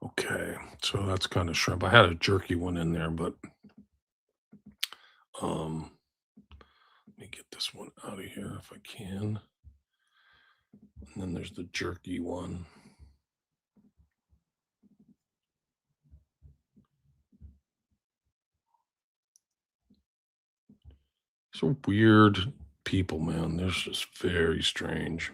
Okay, so that's kind of shrimp. I had a jerky one in there, but let me get this one out of here if I can. And then there's the jerky one. So weird people, man. They're just very strange.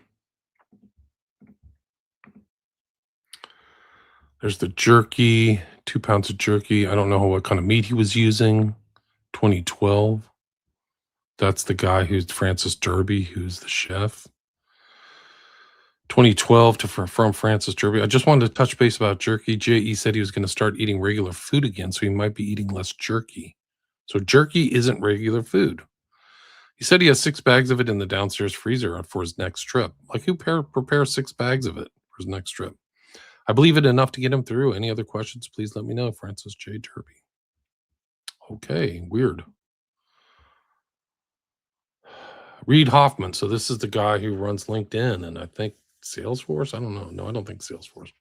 There's the jerky, 2 pounds of jerky. I don't know what kind of meat he was using. 2012. That's the guy who's Francis Derby, who's the chef. 2012 from Francis Derby. I just wanted to touch base about jerky. J.E. said he was going to start eating regular food again, so he might be eating less jerky. So jerky isn't regular food. He said he has 6 bags of it in the downstairs freezer for his next trip. Like, who prepares 6 bags of it for his next trip? I believe it enough to get him through. Any other questions, please let me know. Francis J. Derby. Okay, weird. Reed Hoffman. So this is the guy who runs LinkedIn and I think Salesforce. I don't know. No, I don't think Salesforce.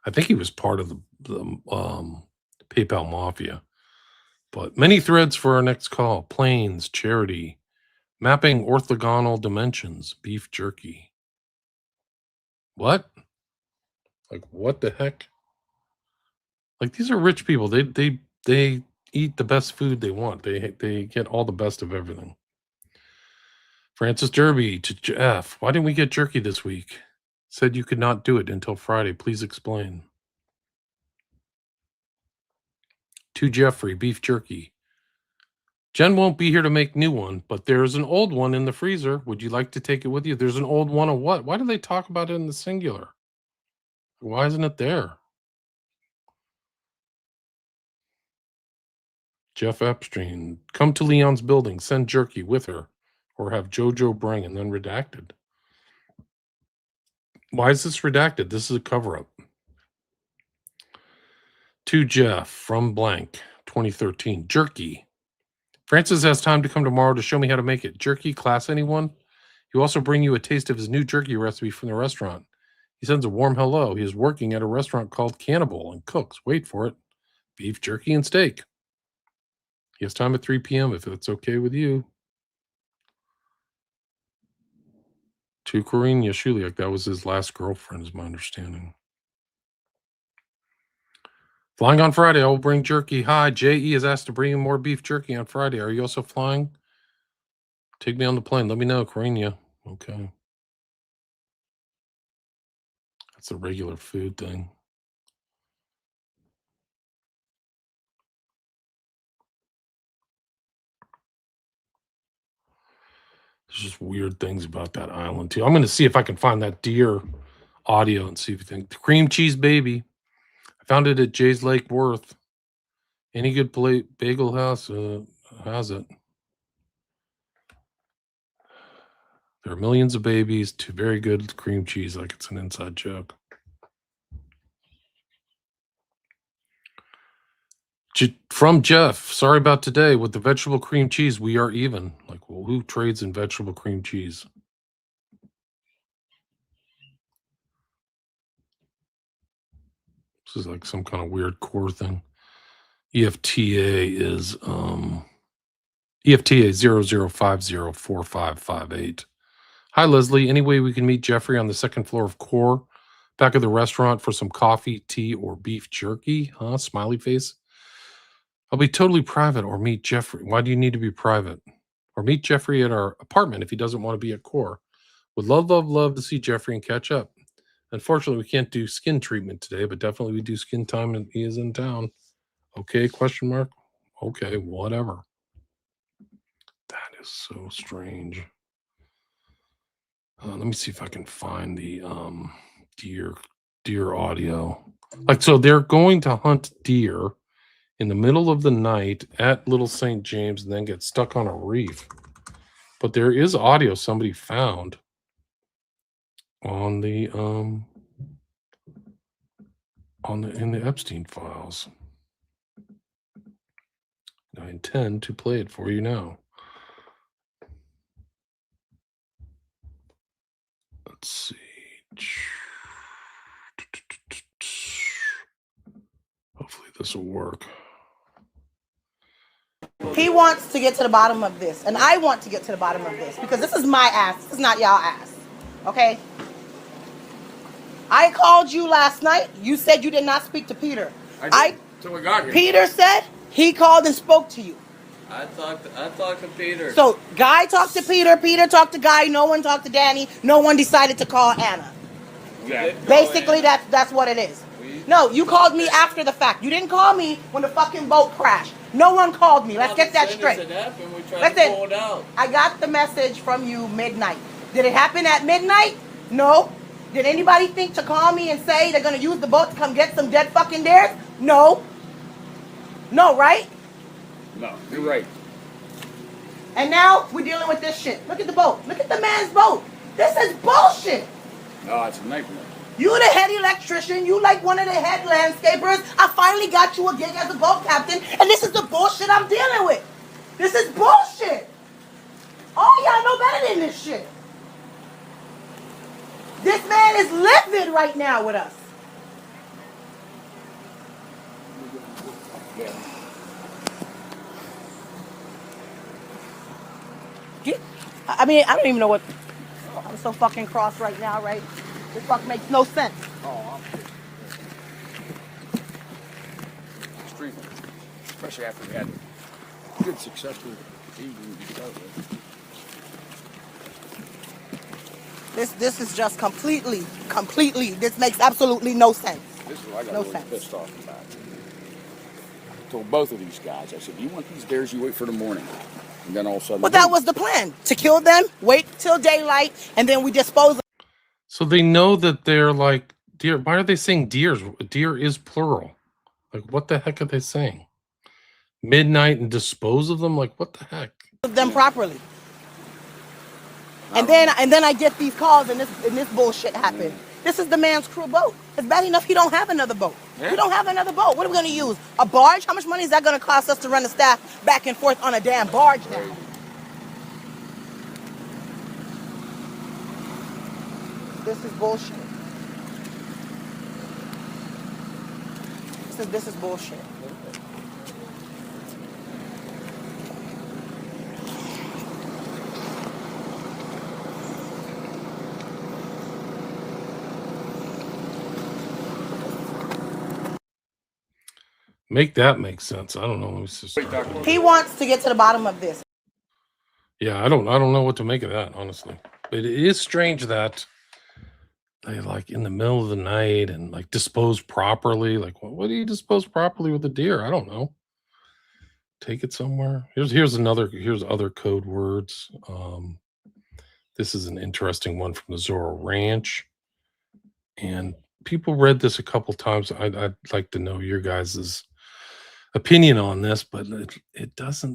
I think he was part of the PayPal mafia. But many threads for our next call. Planes, charity, mapping orthogonal dimensions, beef jerky. What? Like, what the heck? Like, these are rich people. They eat the best food they want. They get all the best of everything. Francis Derby to Jeff. Why didn't we get jerky this week? Said you could not do it until Friday. Please explain. To Jeffrey, beef jerky. Jen won't be here to make new one, but there's an old one in the freezer. Would you like to take it with you? There's an old one of what? Why do they talk about it in the singular? Why isn't it there? Jeff Epstein. Come to Leon's building. Send jerky with her. Or have JoJo bring and then redacted. Why is this redacted? This is a cover-up. To Jeff from blank 2013. Jerky. Francis has time to come tomorrow to show me how to make it. Jerky class, anyone? He'll also bring you a taste of his new jerky recipe from the restaurant. He sends a warm hello. He is working at a restaurant called Cannibal and cooks, wait for it, beef jerky and steak. He has time at 3 p.m. if it's okay with you. To Corinne Yashuliak, that was his last girlfriend, is my understanding. Flying on Friday, I will bring jerky. Hi, J.E. has asked to bring in more beef jerky on Friday. Are you also flying? Take me on the plane. Let me know, Corinne. Okay. That's a regular food thing. There's just weird things about that island, too. I'm going to see if I can find that deer audio and see if you think. The cream cheese baby. I found it at Jay's Lake Worth. Any good bagel house has it. There are millions of babies to very good cream cheese, like it's an inside joke. From Jeff, sorry about today. With the vegetable cream cheese, we are even. Like, well, who trades in vegetable cream cheese? This is like some kind of weird core thing. EFTA is EFTA 00504558. Hi, Leslie. Any way we can meet Jeffrey on the second floor of Core, back of the restaurant for some coffee, tea, or beef jerky? Huh? Smiley face. I'll be totally private or meet Jeffrey. Why do you need to be private? Or meet Jeffrey at our apartment if he doesn't want to be at Core. Would love to see Jeffrey and catch up. Unfortunately, we can't do skin treatment today, but definitely we do skin time and he is in town. Okay, question mark? Okay, whatever. That is so strange. Let me see if I can find the deer audio. Like, so they're going to hunt deer in the middle of the night at Little St. James and then get stuck on a reef. But there is audio somebody found on the in the Epstein files. I intend to play it for you now. Let's see. Hopefully this will work. He wants to get to the bottom of this, and I want to get to the bottom of this because this is my ass. This is not y'all ass. Okay? I called you last night. You said you did not speak to Peter. I did. So we got here. Peter said he called and spoke to you. I talked to Peter. So Guy talked to Peter, Peter talked to Guy, no one talked to Danny, no one decided to call Anna. Basically, that's what it is. No, you called me after the fact. You didn't call me when the fucking boat crashed. No one called me. Let's get that straight. Listen, I got the message from you midnight. Did it happen at midnight? No. Did anybody think to call me and say they're going to use the boat to come get some dead fucking deers? No. No, right? No, you're right. And now we're dealing with this shit. Look at the boat. Look at the man's boat. This is bullshit. No, it's a nightmare. You the head electrician. You like one of the head landscapers. I finally got you a gig as a boat captain, and this is the bullshit I'm dealing with. This is bullshit. All y'all know better than this shit. This man is livid right now with us. I mean, I don't even know what. I'm so fucking cross right now, right? This fuck makes no sense. Oh, extremely. Especially after we had good, successful evening to start with. This is just completely, this makes absolutely no sense. This is what I got No really sense. pissed off about. I told both of these guys, I said, you want these bears, you wait for the morning. And then all of a sudden... But that was the plan, to kill them, wait till daylight, and then we dispose of them. So they know that they're like deer. Why are they saying deers? Deer is plural. Like, what the heck are they saying? Midnight and dispose of them? Like, what the heck? Them properly. And then I get these calls and this bullshit happened. This is the man's crew boat. It's bad enough he don't have another boat. Yeah. We don't have another boat. What are we gonna use? A barge? How much money is that gonna cost us to run the staff back and forth on a damn barge now? This is bullshit. This is bullshit. Make that make sense. I don't know. It's just, He wants to get to the bottom of this. yeah, I don't know what to make of that, honestly. But it is strange that they like in the middle of the night and like dispose properly. Like, what do you dispose properly with a deer? I don't know. Take it somewhere. Here's other code words. This is an interesting one from the Zorro Ranch, and people read this a couple times. I'd like to know your guys's opinion on this, but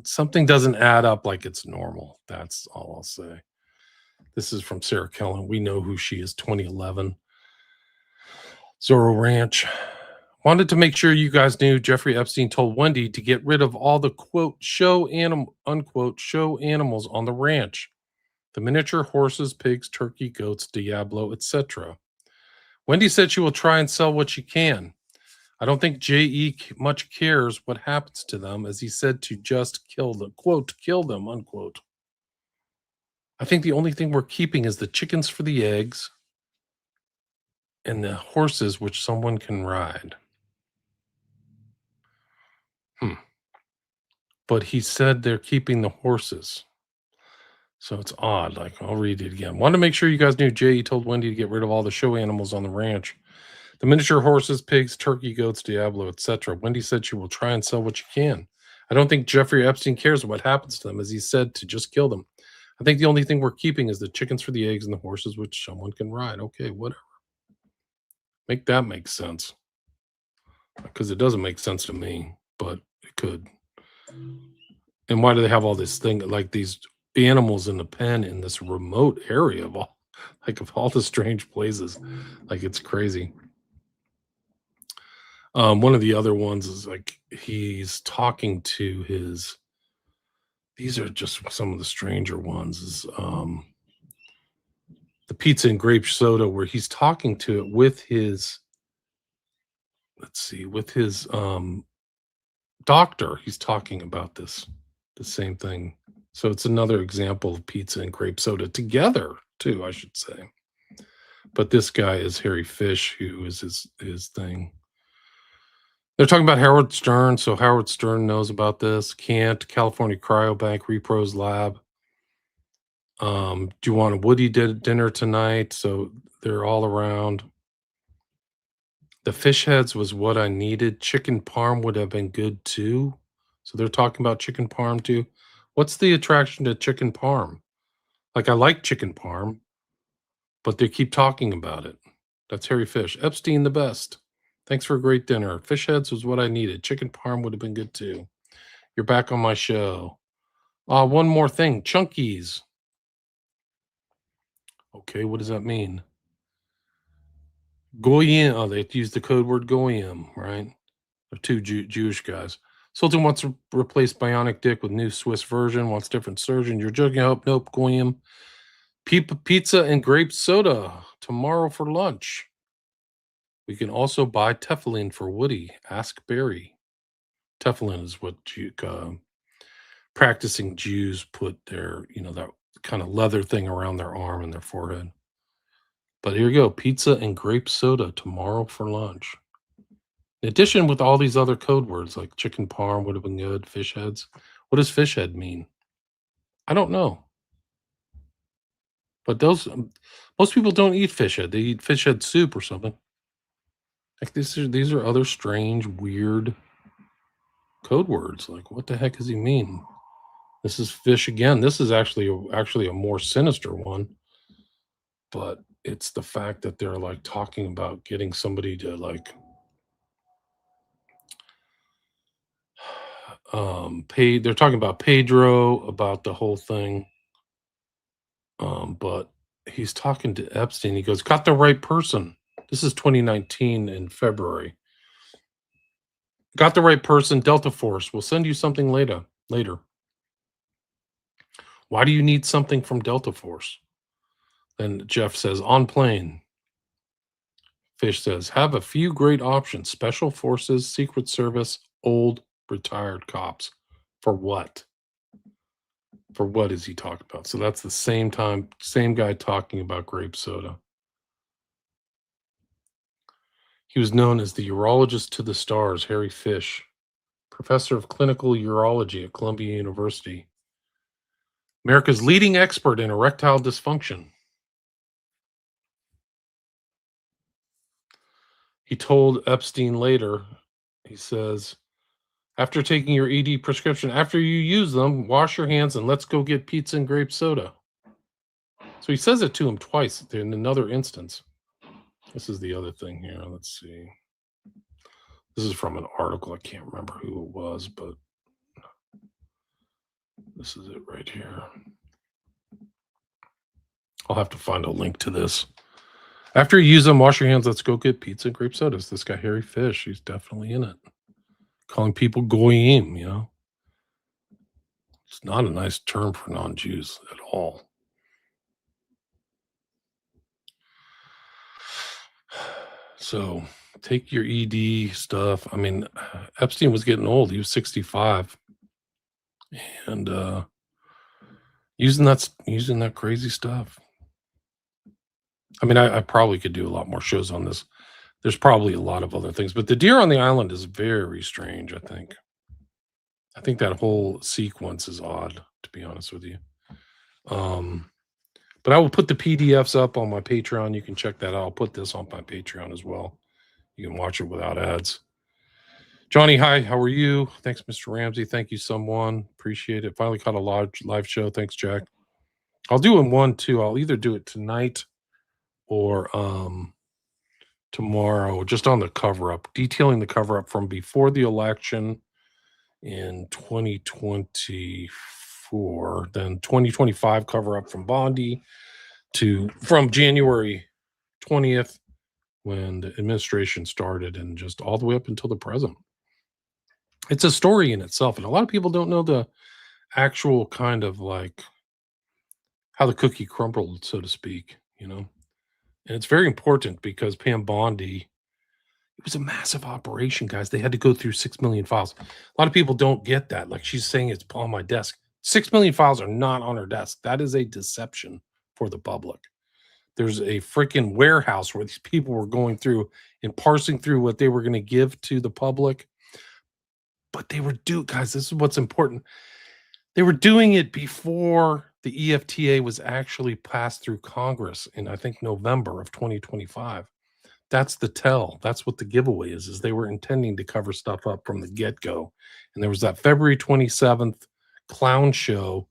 something doesn't add up like it's normal. That's all I'll say. This is from Sarah Kellen. We know who she is, 2011. Zorro Ranch. Wanted to make sure you guys knew Jeffrey Epstein told Wendy to get rid of all the quote unquote show animals on the ranch. The miniature horses, pigs, turkey, goats, Diablo, etc. Wendy said she will try and sell what she can. I don't think J.E. much cares what happens to them, as he said to just kill them, quote, kill them, unquote. I think the only thing we're keeping is the chickens for the eggs and the horses which someone can ride. But he said they're keeping the horses. So it's odd. Like, I'll read it again. Want to make sure you guys knew J.E. told Wendy to get rid of all the show animals on the ranch. The miniature horses, pigs, turkey, goats, Diablo, etc. Wendy said she will try and sell what she can. I don't think Jeffrey Epstein cares what happens to them, as he said to just kill them. I think the only thing we're keeping is the chickens for the eggs and the horses which someone can ride. Okay, whatever. Make that make sense. Because it doesn't make sense to me, but it could. And why do they have all this thing, like these animals in the pen in this remote area of all the strange places? Like, it's crazy. One of the other ones is like he's talking to his. These are just some of the stranger ones. Is the pizza and grape soda, where he's talking to it with his. Let's see, with his doctor. He's talking about the same thing. So it's another example of pizza and grape soda together too, I should say. But this guy is Harry Fish, who is his thing. They're talking about Howard Stern, so Howard Stern knows about this. Can't. California Cryobank, Repros Lab. Do you want a Woody dinner tonight? So they're all around. The fish heads was what I needed. Chicken parm would have been good too. So they're talking about chicken parm too. What's the attraction to chicken parm? Like, I like chicken parm, but they keep talking about it. That's Harry Fish. Epstein the best. Thanks for a great dinner. Fish heads was what I needed. Chicken parm would have been good too. You're back on my show. One more thing. Chunkies. Okay, what does that mean? Goyim. Oh, they used the code word Goyim, right? They're two Jewish guys. Sultan wants to replace Bionic Dick with new Swiss version. Wants different surgeon. You're joking. Oh, nope. Goyim. Pizza and grape soda tomorrow for lunch. We can also buy Teflon for Woody. Ask Barry. Teflon is what practicing Jews put their, that kind of leather thing around their arm and their forehead. But here you go. Pizza and grape soda tomorrow for lunch. In addition, with all these other code words like chicken parm would have been good, fish heads. What does fish head mean? I don't know. But most people don't eat fish head. They eat fish head soup or something. Like these are other strange, weird code words. Like, what the heck does he mean? This is fish again. This is actually a more sinister one. But it's the fact that they're like talking about getting somebody to like they're talking about Pedro, about the whole thing. But he's talking to Epstein. He goes, got the right person. This is 2019 in February. Got the right person. Delta Force. We'll send you something later. Why do you need something from Delta Force? Then Jeff says, on plane. Fish says, have a few great options. Special Forces, Secret Service, old retired cops. For what? For what is he talking about? So that's the same guy talking about grape soda. He was known as the urologist to the stars, Harry Fish, professor of clinical urology at Columbia University, America's leading expert in erectile dysfunction. He told Epstein later, he says, after taking your ED prescription, after you use them, wash your hands and let's go get pizza and grape soda. So he says it to him twice in another instance. This is the other thing here. Let's see. This is from an article. I can't remember who it was, but this is it right here. I'll have to find a link to this. After you use them, wash your hands. Let's go get pizza and grape sodas. This guy, Harry Fish, he's definitely in it. Calling people goyim, It's not a nice term for non-Jews at all. So take your ED stuff. I mean, Epstein was getting old. He was 65. And using that crazy stuff. I mean, I probably could do a lot more shows on this. There's probably a lot of other things, but the deer on the island is very strange, I think. I think that whole sequence is odd, to be honest with you. But I will put the PDFs up on my Patreon. You can check that out. I'll put this on my Patreon as well. You can watch it without ads. Johnny, hi. How are you? Thanks, Mr. Ramsey. Thank you, someone. Appreciate it. Finally caught a live show. Thanks, Jack. I'll do it one, too. I'll either do it tonight or tomorrow, just on the cover-up, detailing the cover-up from before the election in 2024, then 2025 cover-up from Bondi from January 20th when the administration started and just all the way up until the present. It's a story in itself, and a lot of people don't know the actual kind of like how the cookie crumbled, so to speak, And it's very important because Pam Bondi, it was a massive operation, guys. They had to go through 6 million files. A lot of people don't get that. Like, she's saying it's on my desk. 6 million files are not on her desk. That is a deception for the public. There's a freaking warehouse where these people were going through and parsing through what they were going to give to the public But they were guys, this is what's important. They were doing it before the EFTA was actually passed through Congress in, I think, November of 2025. That's the tell. That's what the giveaway is they were intending to cover stuff up from the get-go. And there was that February 27th clown show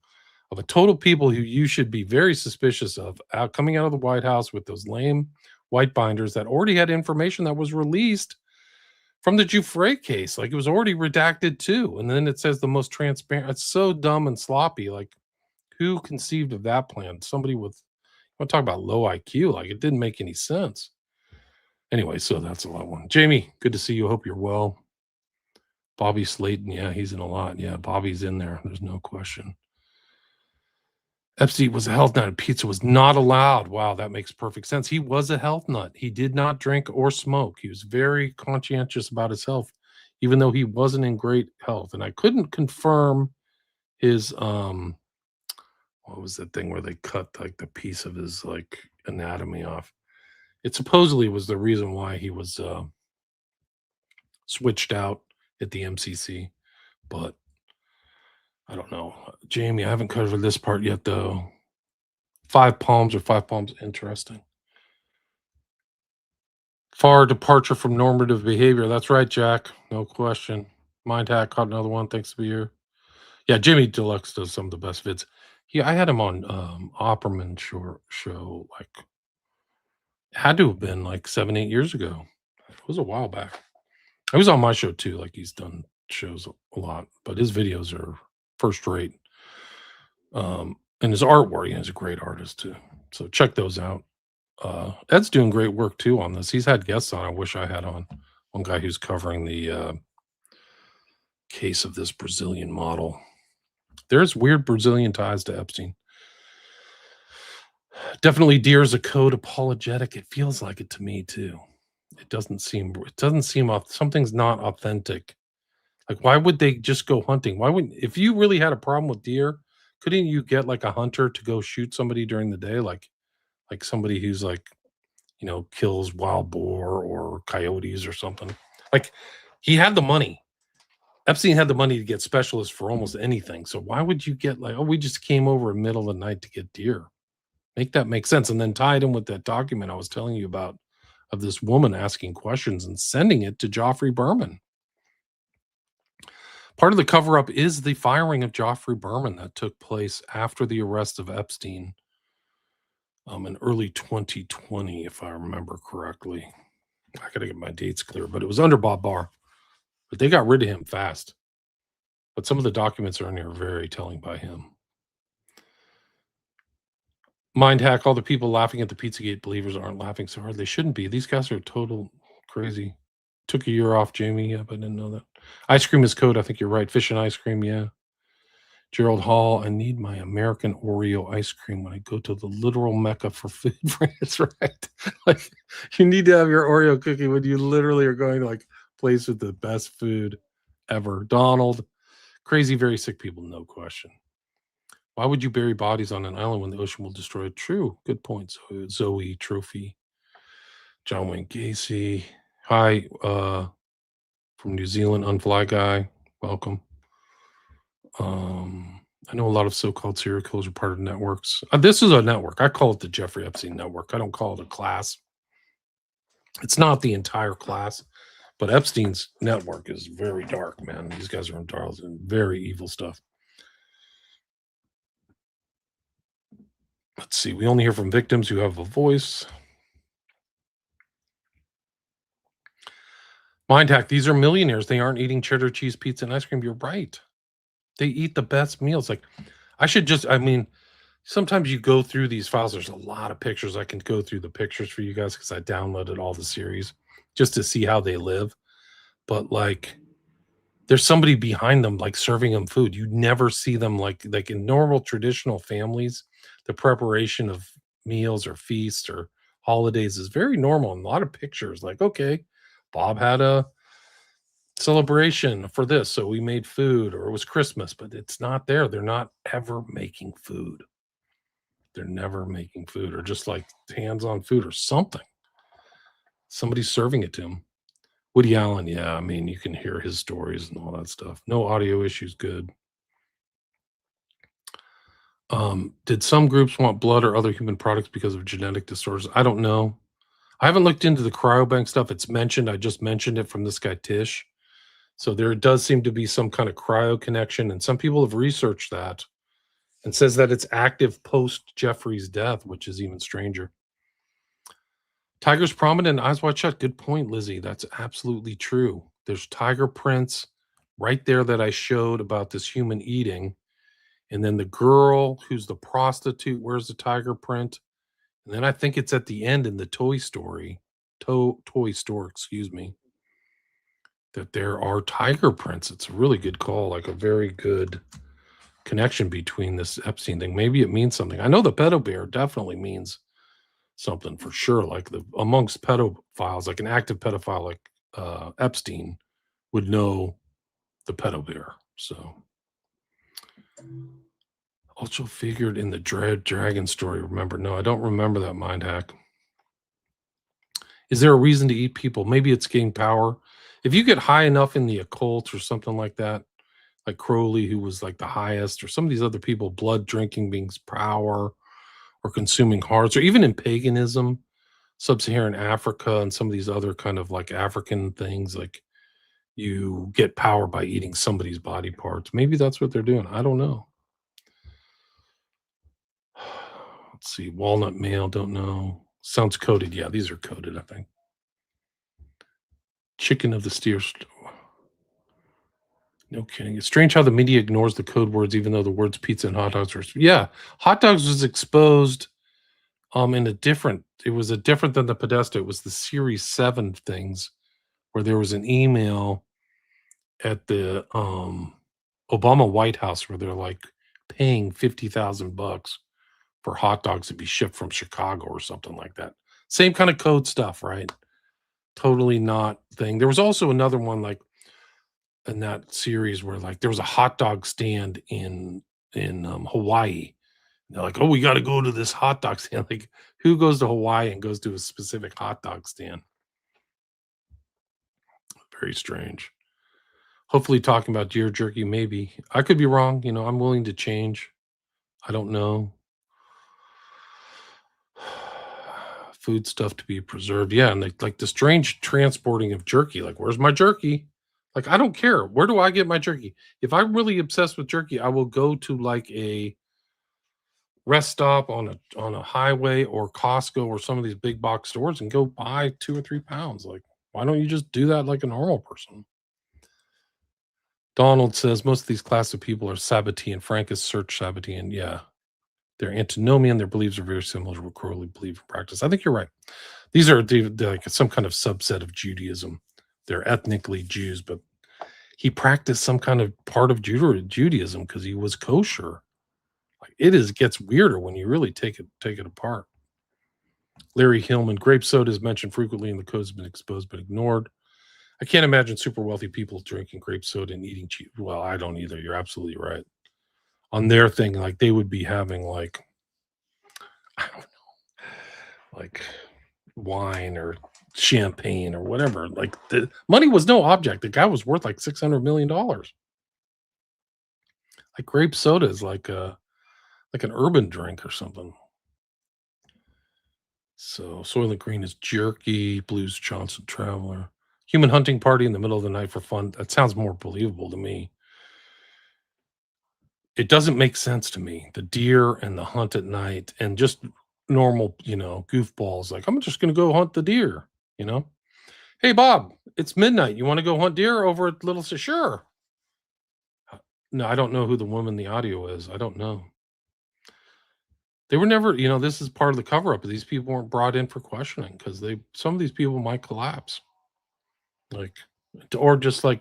of a total people who you should be very suspicious of coming out of the White House with those lame white binders that already had information that was released from the Giuffre case. Like, it was already redacted too. And then it says the most transparent. It's so dumb and sloppy. Like, who conceived of that plan? Somebody with, I want to talk about low IQ. Like, it didn't make any sense. Anyway, so that's a lot one. Jamie, good to see you. Hope you're well. Bobby Slayton, yeah, he's in a lot. Yeah, Bobby's in there. There's no question. Epstein was a health nut and pizza was not allowed. Wow, that makes perfect sense. He was a health nut. He did not drink or smoke. He was very conscientious about his health, even though he wasn't in great health. And I couldn't confirm his what was that thing where they cut like the piece of his like anatomy off? It supposedly was the reason why he was switched out at the MCC, but I don't know. Jamie, I haven't covered this part yet, though. Five palms, interesting. Far departure from normative behavior. That's right, Jack. No question. Mind Hack caught another one. Thanks for your. Yeah, Jimmy Deluxe does some of the best vids. I had him on Opperman show like had to have been like 7-8 years ago. It was a while back. He was on my show too. Like, he's done shows a lot, but his videos are first rate. And his artwork, he's a great artist too. So check those out. Ed's doing great work too on this. He's had guests on. I wish I had on one guy who's covering the case of this Brazilian model. There's weird Brazilian ties to Epstein. Definitely Deer is a code apologetic. It feels like it to me too. It doesn't seem something's not authentic. Like, why would they just go hunting? Why wouldn't, if you really had a problem with deer, couldn't you get like a hunter to go shoot somebody during the day? Like somebody who's like, kills wild boar or coyotes or something. Like, he had the money. Epstein had the money to get specialists for almost anything. So why would you get like, oh, we just came over in the middle of the night to get deer? Make that make sense. And then tie it in with that document I was telling you about of this woman asking questions and sending it to Joffrey Berman. Part of the cover-up is the firing of Joffrey Berman that took place after the arrest of Epstein in early 2020, if I remember correctly. I got to get my dates clear, but it was under Bob Barr. But they got rid of him fast. But some of the documents are in here very telling by him. Mind Hack, all the people laughing at the Pizzagate believers aren't laughing so hard. They shouldn't be. These guys are total crazy. Took a year off, Jamie. Yeah, but I didn't know that. Ice cream is code. I think you're right. Fish and ice cream, yeah. Gerald Hall, I need my American Oreo ice cream when I go to the literal mecca for food. That's right. Like, you need to have your Oreo cookie when you literally are going to like place with the best food ever. Donald, crazy, very sick people, no question. Why would you bury bodies on an island when the ocean will destroy it? True. Good point. Zoe Trophy. John Wayne Gacy. Hi, from New Zealand, Unfly Guy. Welcome. I know a lot of so-called serial killers are part of networks. This is a network. I call it the Jeffrey Epstein network. I don't call it a class. It's not the entire class, but Epstein's network is very dark, man. These guys are in Darlington. Very evil stuff. Let's see. We only hear from victims who have a voice. Mind Hack, these are millionaires. They aren't eating cheddar cheese, pizza, and ice cream. You're right. They eat the best meals. Like, sometimes you go through these files. There's a lot of pictures. I can go through the pictures for you guys because I downloaded all the series just to see how they live. But like, there's somebody behind them, like serving them food. You never see them like in normal traditional families. The preparation of meals or feasts or holidays is very normal. And a lot of pictures like, okay, Bob had a celebration for this, so we made food, or it was Christmas, but it's not there. They're not ever making food. They're never making food, or just like hands-on food or something. Somebody's serving it to them. Woody Allen, yeah, I mean, you can hear his stories and all that stuff. No audio issues, good. Did some groups want blood or other human products because of genetic disorders? I don't know. I haven't looked into the cryobank stuff. It's mentioned. I just mentioned it from this guy Tish. So there does seem to be some kind of cryo connection, and some people have researched that and says that it's active post Jeffrey's death, which is even stranger. Tiger's prominent, eyes wide shut. Good point, Lizzie. That's absolutely true. There's tiger prints right there that I showed about this human eating. And then the girl who's the prostitute wears the tiger print. And then I think it's at the end in the toy store, excuse me, that there are tiger prints. It's a really good call, like a very good connection between this Epstein thing. Maybe it means something. I know the pedo bear definitely means something for sure. Like amongst pedophiles, like an active pedophile like Epstein would know the pedo bear. So also figured in the Dread Dragon story. Remember? No, I don't remember that mind hack. Is there a reason to eat people? Maybe it's getting power. If you get high enough in the occult or something like that, like Crowley, who was like the highest, or some of these other people, blood drinking beings power, or consuming hearts, or even in paganism, sub-Saharan Africa, and some of these other kind of like African things, like you get power by eating somebody's body parts. Maybe that's what they're doing. I don't know. Let's see. Walnut mail, don't know. Sounds coded. Yeah, these are coded, I think. Chicken of the steer. No kidding. It's strange how the media ignores the code words, even though the words pizza and hot dogs are. Yeah, hot dogs was exposed in a different. It was a different than the Podesta. It was the Series 7 things where there was an email at the Obama White House where they're like paying $50,000 for hot dogs to be shipped from Chicago or something like that. Same kind of code stuff, right? Totally not thing. There was also another one like in that series where like there was a hot dog stand in Hawaii. And they're like, oh, we got to go to this hot dog stand. Like, who goes to Hawaii and goes to a specific hot dog stand? Very strange. Hopefully, talking about deer jerky, maybe. I could be wrong. You know, I'm willing to change. I don't know. Food stuff to be preserved. Yeah, and like the strange transporting of jerky. Like, where's my jerky? Like, I don't care. Where do I get my jerky? If I'm really obsessed with jerky, I will go to like a rest stop on a highway or Costco or some of these big box stores and go buy 2 or 3 pounds. Like, why don't you just do that like a normal person? Donald says most of these class of people are Sabbatean. Frank is search Sabbatean. Yeah. They're antinomian. Their beliefs are very similar to what Crowley believe in practice. I think you're right. These are like some kind of subset of Judaism. They're ethnically Jews, but he practiced some kind of part of Judaism because he was kosher. Like it gets weirder when you really take it apart. Larry Hillman, grape soda is mentioned frequently, and the code's been exposed but ignored. I can't imagine super wealthy people drinking grape soda and eating cheese. Well, I don't either. You're absolutely right. On their thing, like they would be having like, I don't know, like wine or champagne or whatever. Like the money was no object. The guy was worth like $600 million. Like grape soda is like an urban drink or something. So Soylent Green is jerky. Blues Johnson Traveler. Human hunting party in the middle of the night for fun. That sounds more believable to me. It doesn't make sense to me. The deer and the hunt at night and just normal, goofballs. Like, I'm just going to go hunt the deer, Hey, Bob, it's midnight. You want to go hunt deer over at Little? Sure. No, I don't know who the woman in the audio is. I don't know. They were never, this is part of the cover up. These people weren't brought in for questioning because some of these people might collapse. Like, or just like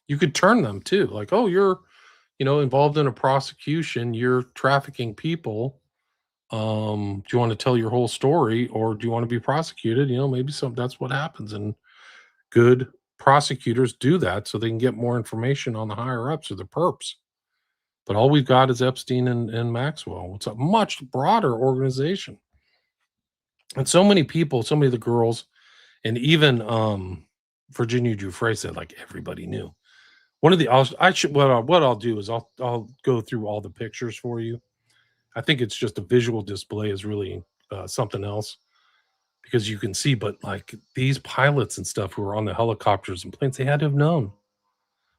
you could turn them too. Like, oh, you're, involved in a prosecution, you're trafficking people. Do you want to tell your whole story or do you want to be prosecuted? Maybe that's what happens. And good prosecutors do that so they can get more information on the higher ups or the perps. But all we've got is Epstein and Maxwell. It's a much broader organization. And so many people, so many of the girls, and even Virginia Giuffre said, like everybody knew. One of the what I'll do is I'll go through all the pictures for you. I think it's just a visual display is really something else because you can see, but like these pilots and stuff who are on the helicopters and planes, they had to have known.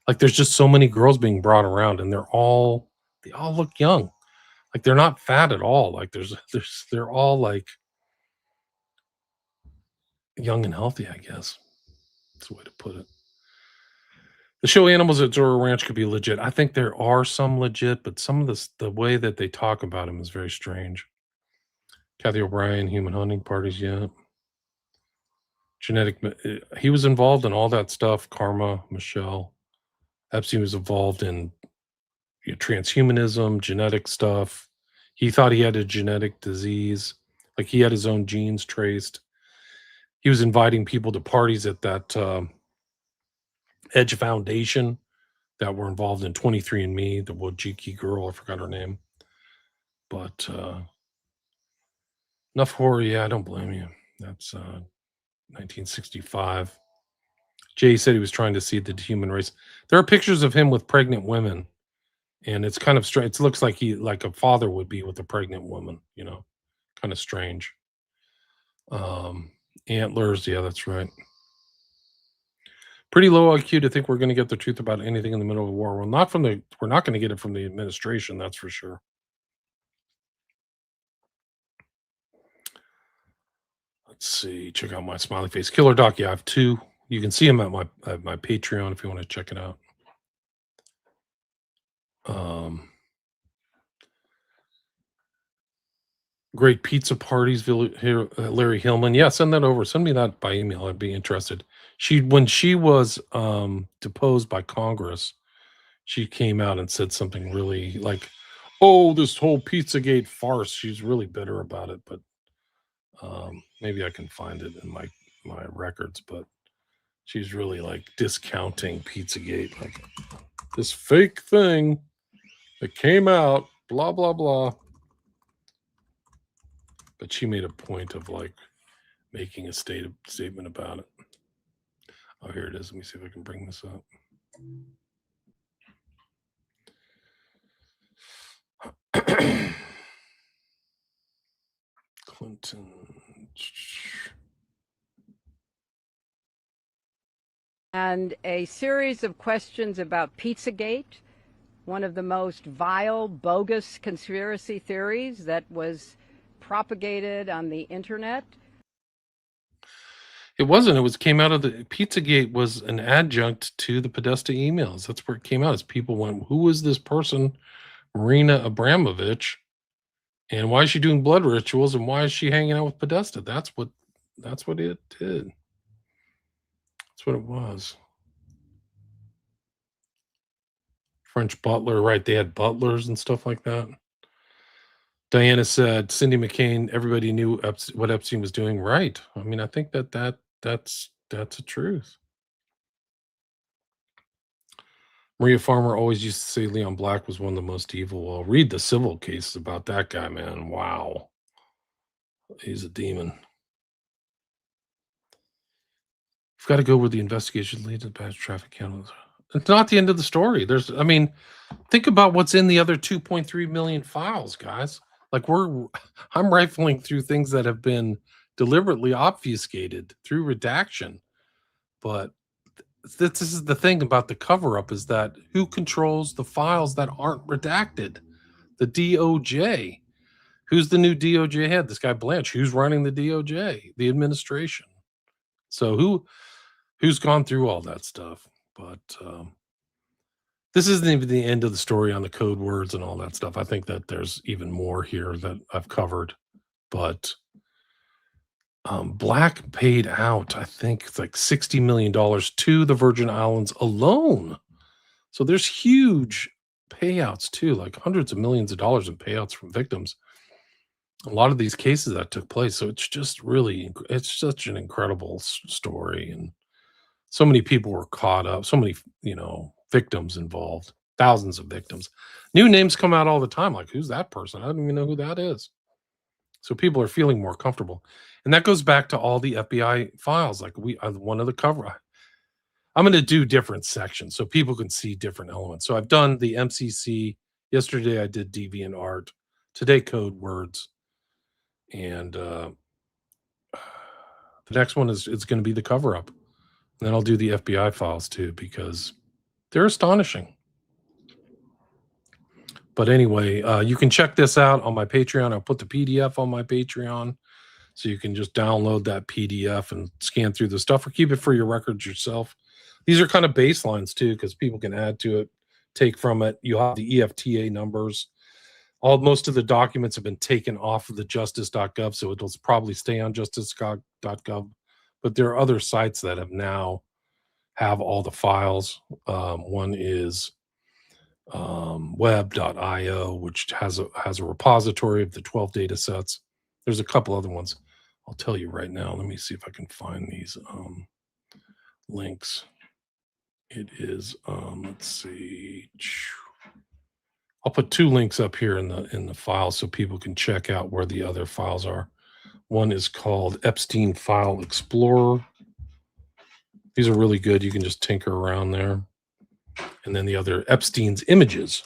Like there's just so many girls being brought around, and they all look young. Like they're not fat at all. Like they're all like young and healthy, I guess. That's the way to put it. The show animals at Zorro Ranch could be legit. I think there are some legit, but some of the way that they talk about them is very strange. Kathy O'Brien, human hunting parties, yeah. He was involved in all that stuff. Karma, Michelle. Epstein was involved in transhumanism, genetic stuff. He thought he had a genetic disease. Like he had his own genes traced. He was inviting people to parties at that Edge Foundation that were involved in 23andMe, the Wojcicki girl, I forgot her name. But enough horror, yeah, I don't blame you. That's 1965. Jay said he was trying to see the human race. There are pictures of him with pregnant women, and it's kind of strange. It looks like like a father would be with a pregnant woman, kind of strange. Antlers, yeah, that's right. Pretty low IQ to think we're going to get the truth about anything in the middle of a war. Well, we're not going to get it from the administration, that's for sure. Let's see. Check out my smiley face. Killer Doc, yeah, I have 2. You can see them at my Patreon if you want to check it out. Great pizza parties, here, Larry Hillman. Yeah, send that over. Send me that by email. I'd be interested. When she was deposed by Congress, she came out and said something really like, "Oh, this whole Pizzagate farce." She's really bitter about it, but maybe I can find it in my records. But she's really like discounting Pizzagate, like this fake thing that came out, blah blah blah. But she made a point of like making a statement about it. Oh, here it is. Let me see if I can bring this up. Clinton. And a series of questions about Pizzagate, one of the most vile, bogus conspiracy theories that was propagated on the internet. It wasn't. It came out of the Pizzagate was an adjunct to the Podesta emails. That's where it came out. As people went, who is this person, Marina Abramovich, and why is she doing blood rituals, and why is she hanging out with Podesta? That's what it did. That's what it was. French butler, right? They had butlers and stuff like that. Diana said, Cindy McCain, everybody knew what Epstein was doing. Right. I mean, I think that's a truth. Maria Farmer always used to say Leon Black was one of the most evil. Well, read the civil cases about that guy, man. Wow. He's a demon. We've got to go where the investigation leads to bad traffic count. It's not the end of the story. Think about what's in the other 2.3 million files, guys. Like I'm rifling through things that have been deliberately obfuscated through redaction. But this is the thing about the cover-up is that who controls the files that aren't redacted? The DOJ. Who's the new DOJ head? This guy Blanche. Who's running the DOJ? The administration. So who's gone through all that stuff? But this isn't even the end of the story on the code words and all that stuff. I think that there's even more here that I've covered. But Black paid out, I think it's like $60 million to the Virgin Islands alone. So there's huge payouts too, like hundreds of millions of dollars in payouts from victims. A lot of these cases that took place. So it's just really, it's such an incredible story. And so many people were caught up, so many, victims involved, thousands of victims. New names come out all the time. Like, who's that person? I don't even know who that is. So people are feeling more comfortable. And that goes back to all the FBI files. Like one of the I'm going to do different sections so people can see different elements. So I've done the MCC. Yesterday I did DeviantArt. Today code words. And the next one is it's going to be the cover up. And then I'll do the FBI files too because they're astonishing. But anyway, you can check this out on my Patreon. I'll put the PDF on my Patreon. So you can just download that PDF and scan through the stuff or keep it for your records yourself. These are kind of baselines too, because people can add to it, take from it. You have the EFTA numbers. Most of the documents have been taken off of the justice.gov, so it'll probably stay on justice.gov. But there are other sites that have now have all the files. One is web.io, which has a repository of the 12 data sets. There's a couple other ones. I'll tell you right now. Let me see if I can find these links. It is, let's see. I'll put 2 links up here in the file so people can check out where the other files are. One is called Epstein File Explorer. These are really good. You can just tinker around there. And then the other, Epstein's Images.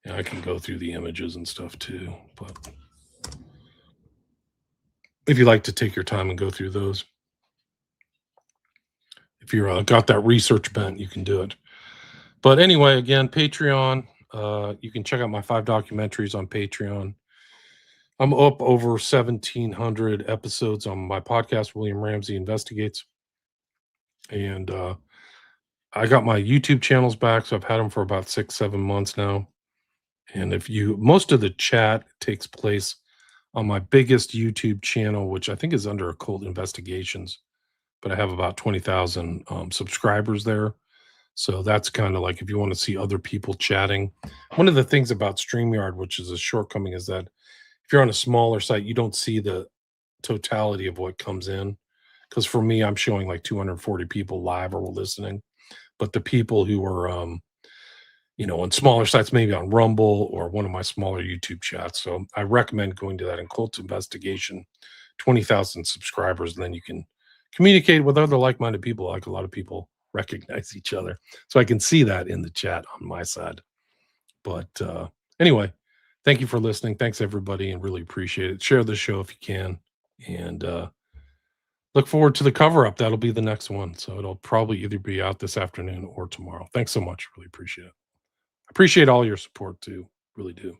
Yeah, I can go through the images and stuff too, but if you like to take your time and go through those, if you're got that research bent, you can do it. But anyway, again, Patreon. You can check out my 5 documentaries on Patreon. I'm up over 1,700 episodes on my podcast, William Ramsey Investigates. And I got my YouTube channels back, so I've had them for about 6-7 months now. And most of the chat takes place on my biggest YouTube channel, which I think is under Occult Investigations, but I have about 20,000 subscribers there. So that's kind of like if you want to see other people chatting. One of the things about StreamYard, which is a shortcoming, is that if you're on a smaller site, you don't see the totality of what comes in. Because for me, I'm showing like 240 people live or listening. But the people who are on smaller sites, maybe on Rumble or one of my smaller YouTube chats. So I recommend going to that Occult Investigation, 20,000 subscribers, and then you can communicate with other like-minded people. Like a lot of people recognize each other. So I can see that in the chat on my side. But anyway, thank you for listening. Thanks, everybody, and really appreciate it. Share the show if you can. And look forward to the cover-up. That'll be the next one. So it'll probably either be out this afternoon or tomorrow. Thanks so much. Really appreciate it. Appreciate all your support too. Really do.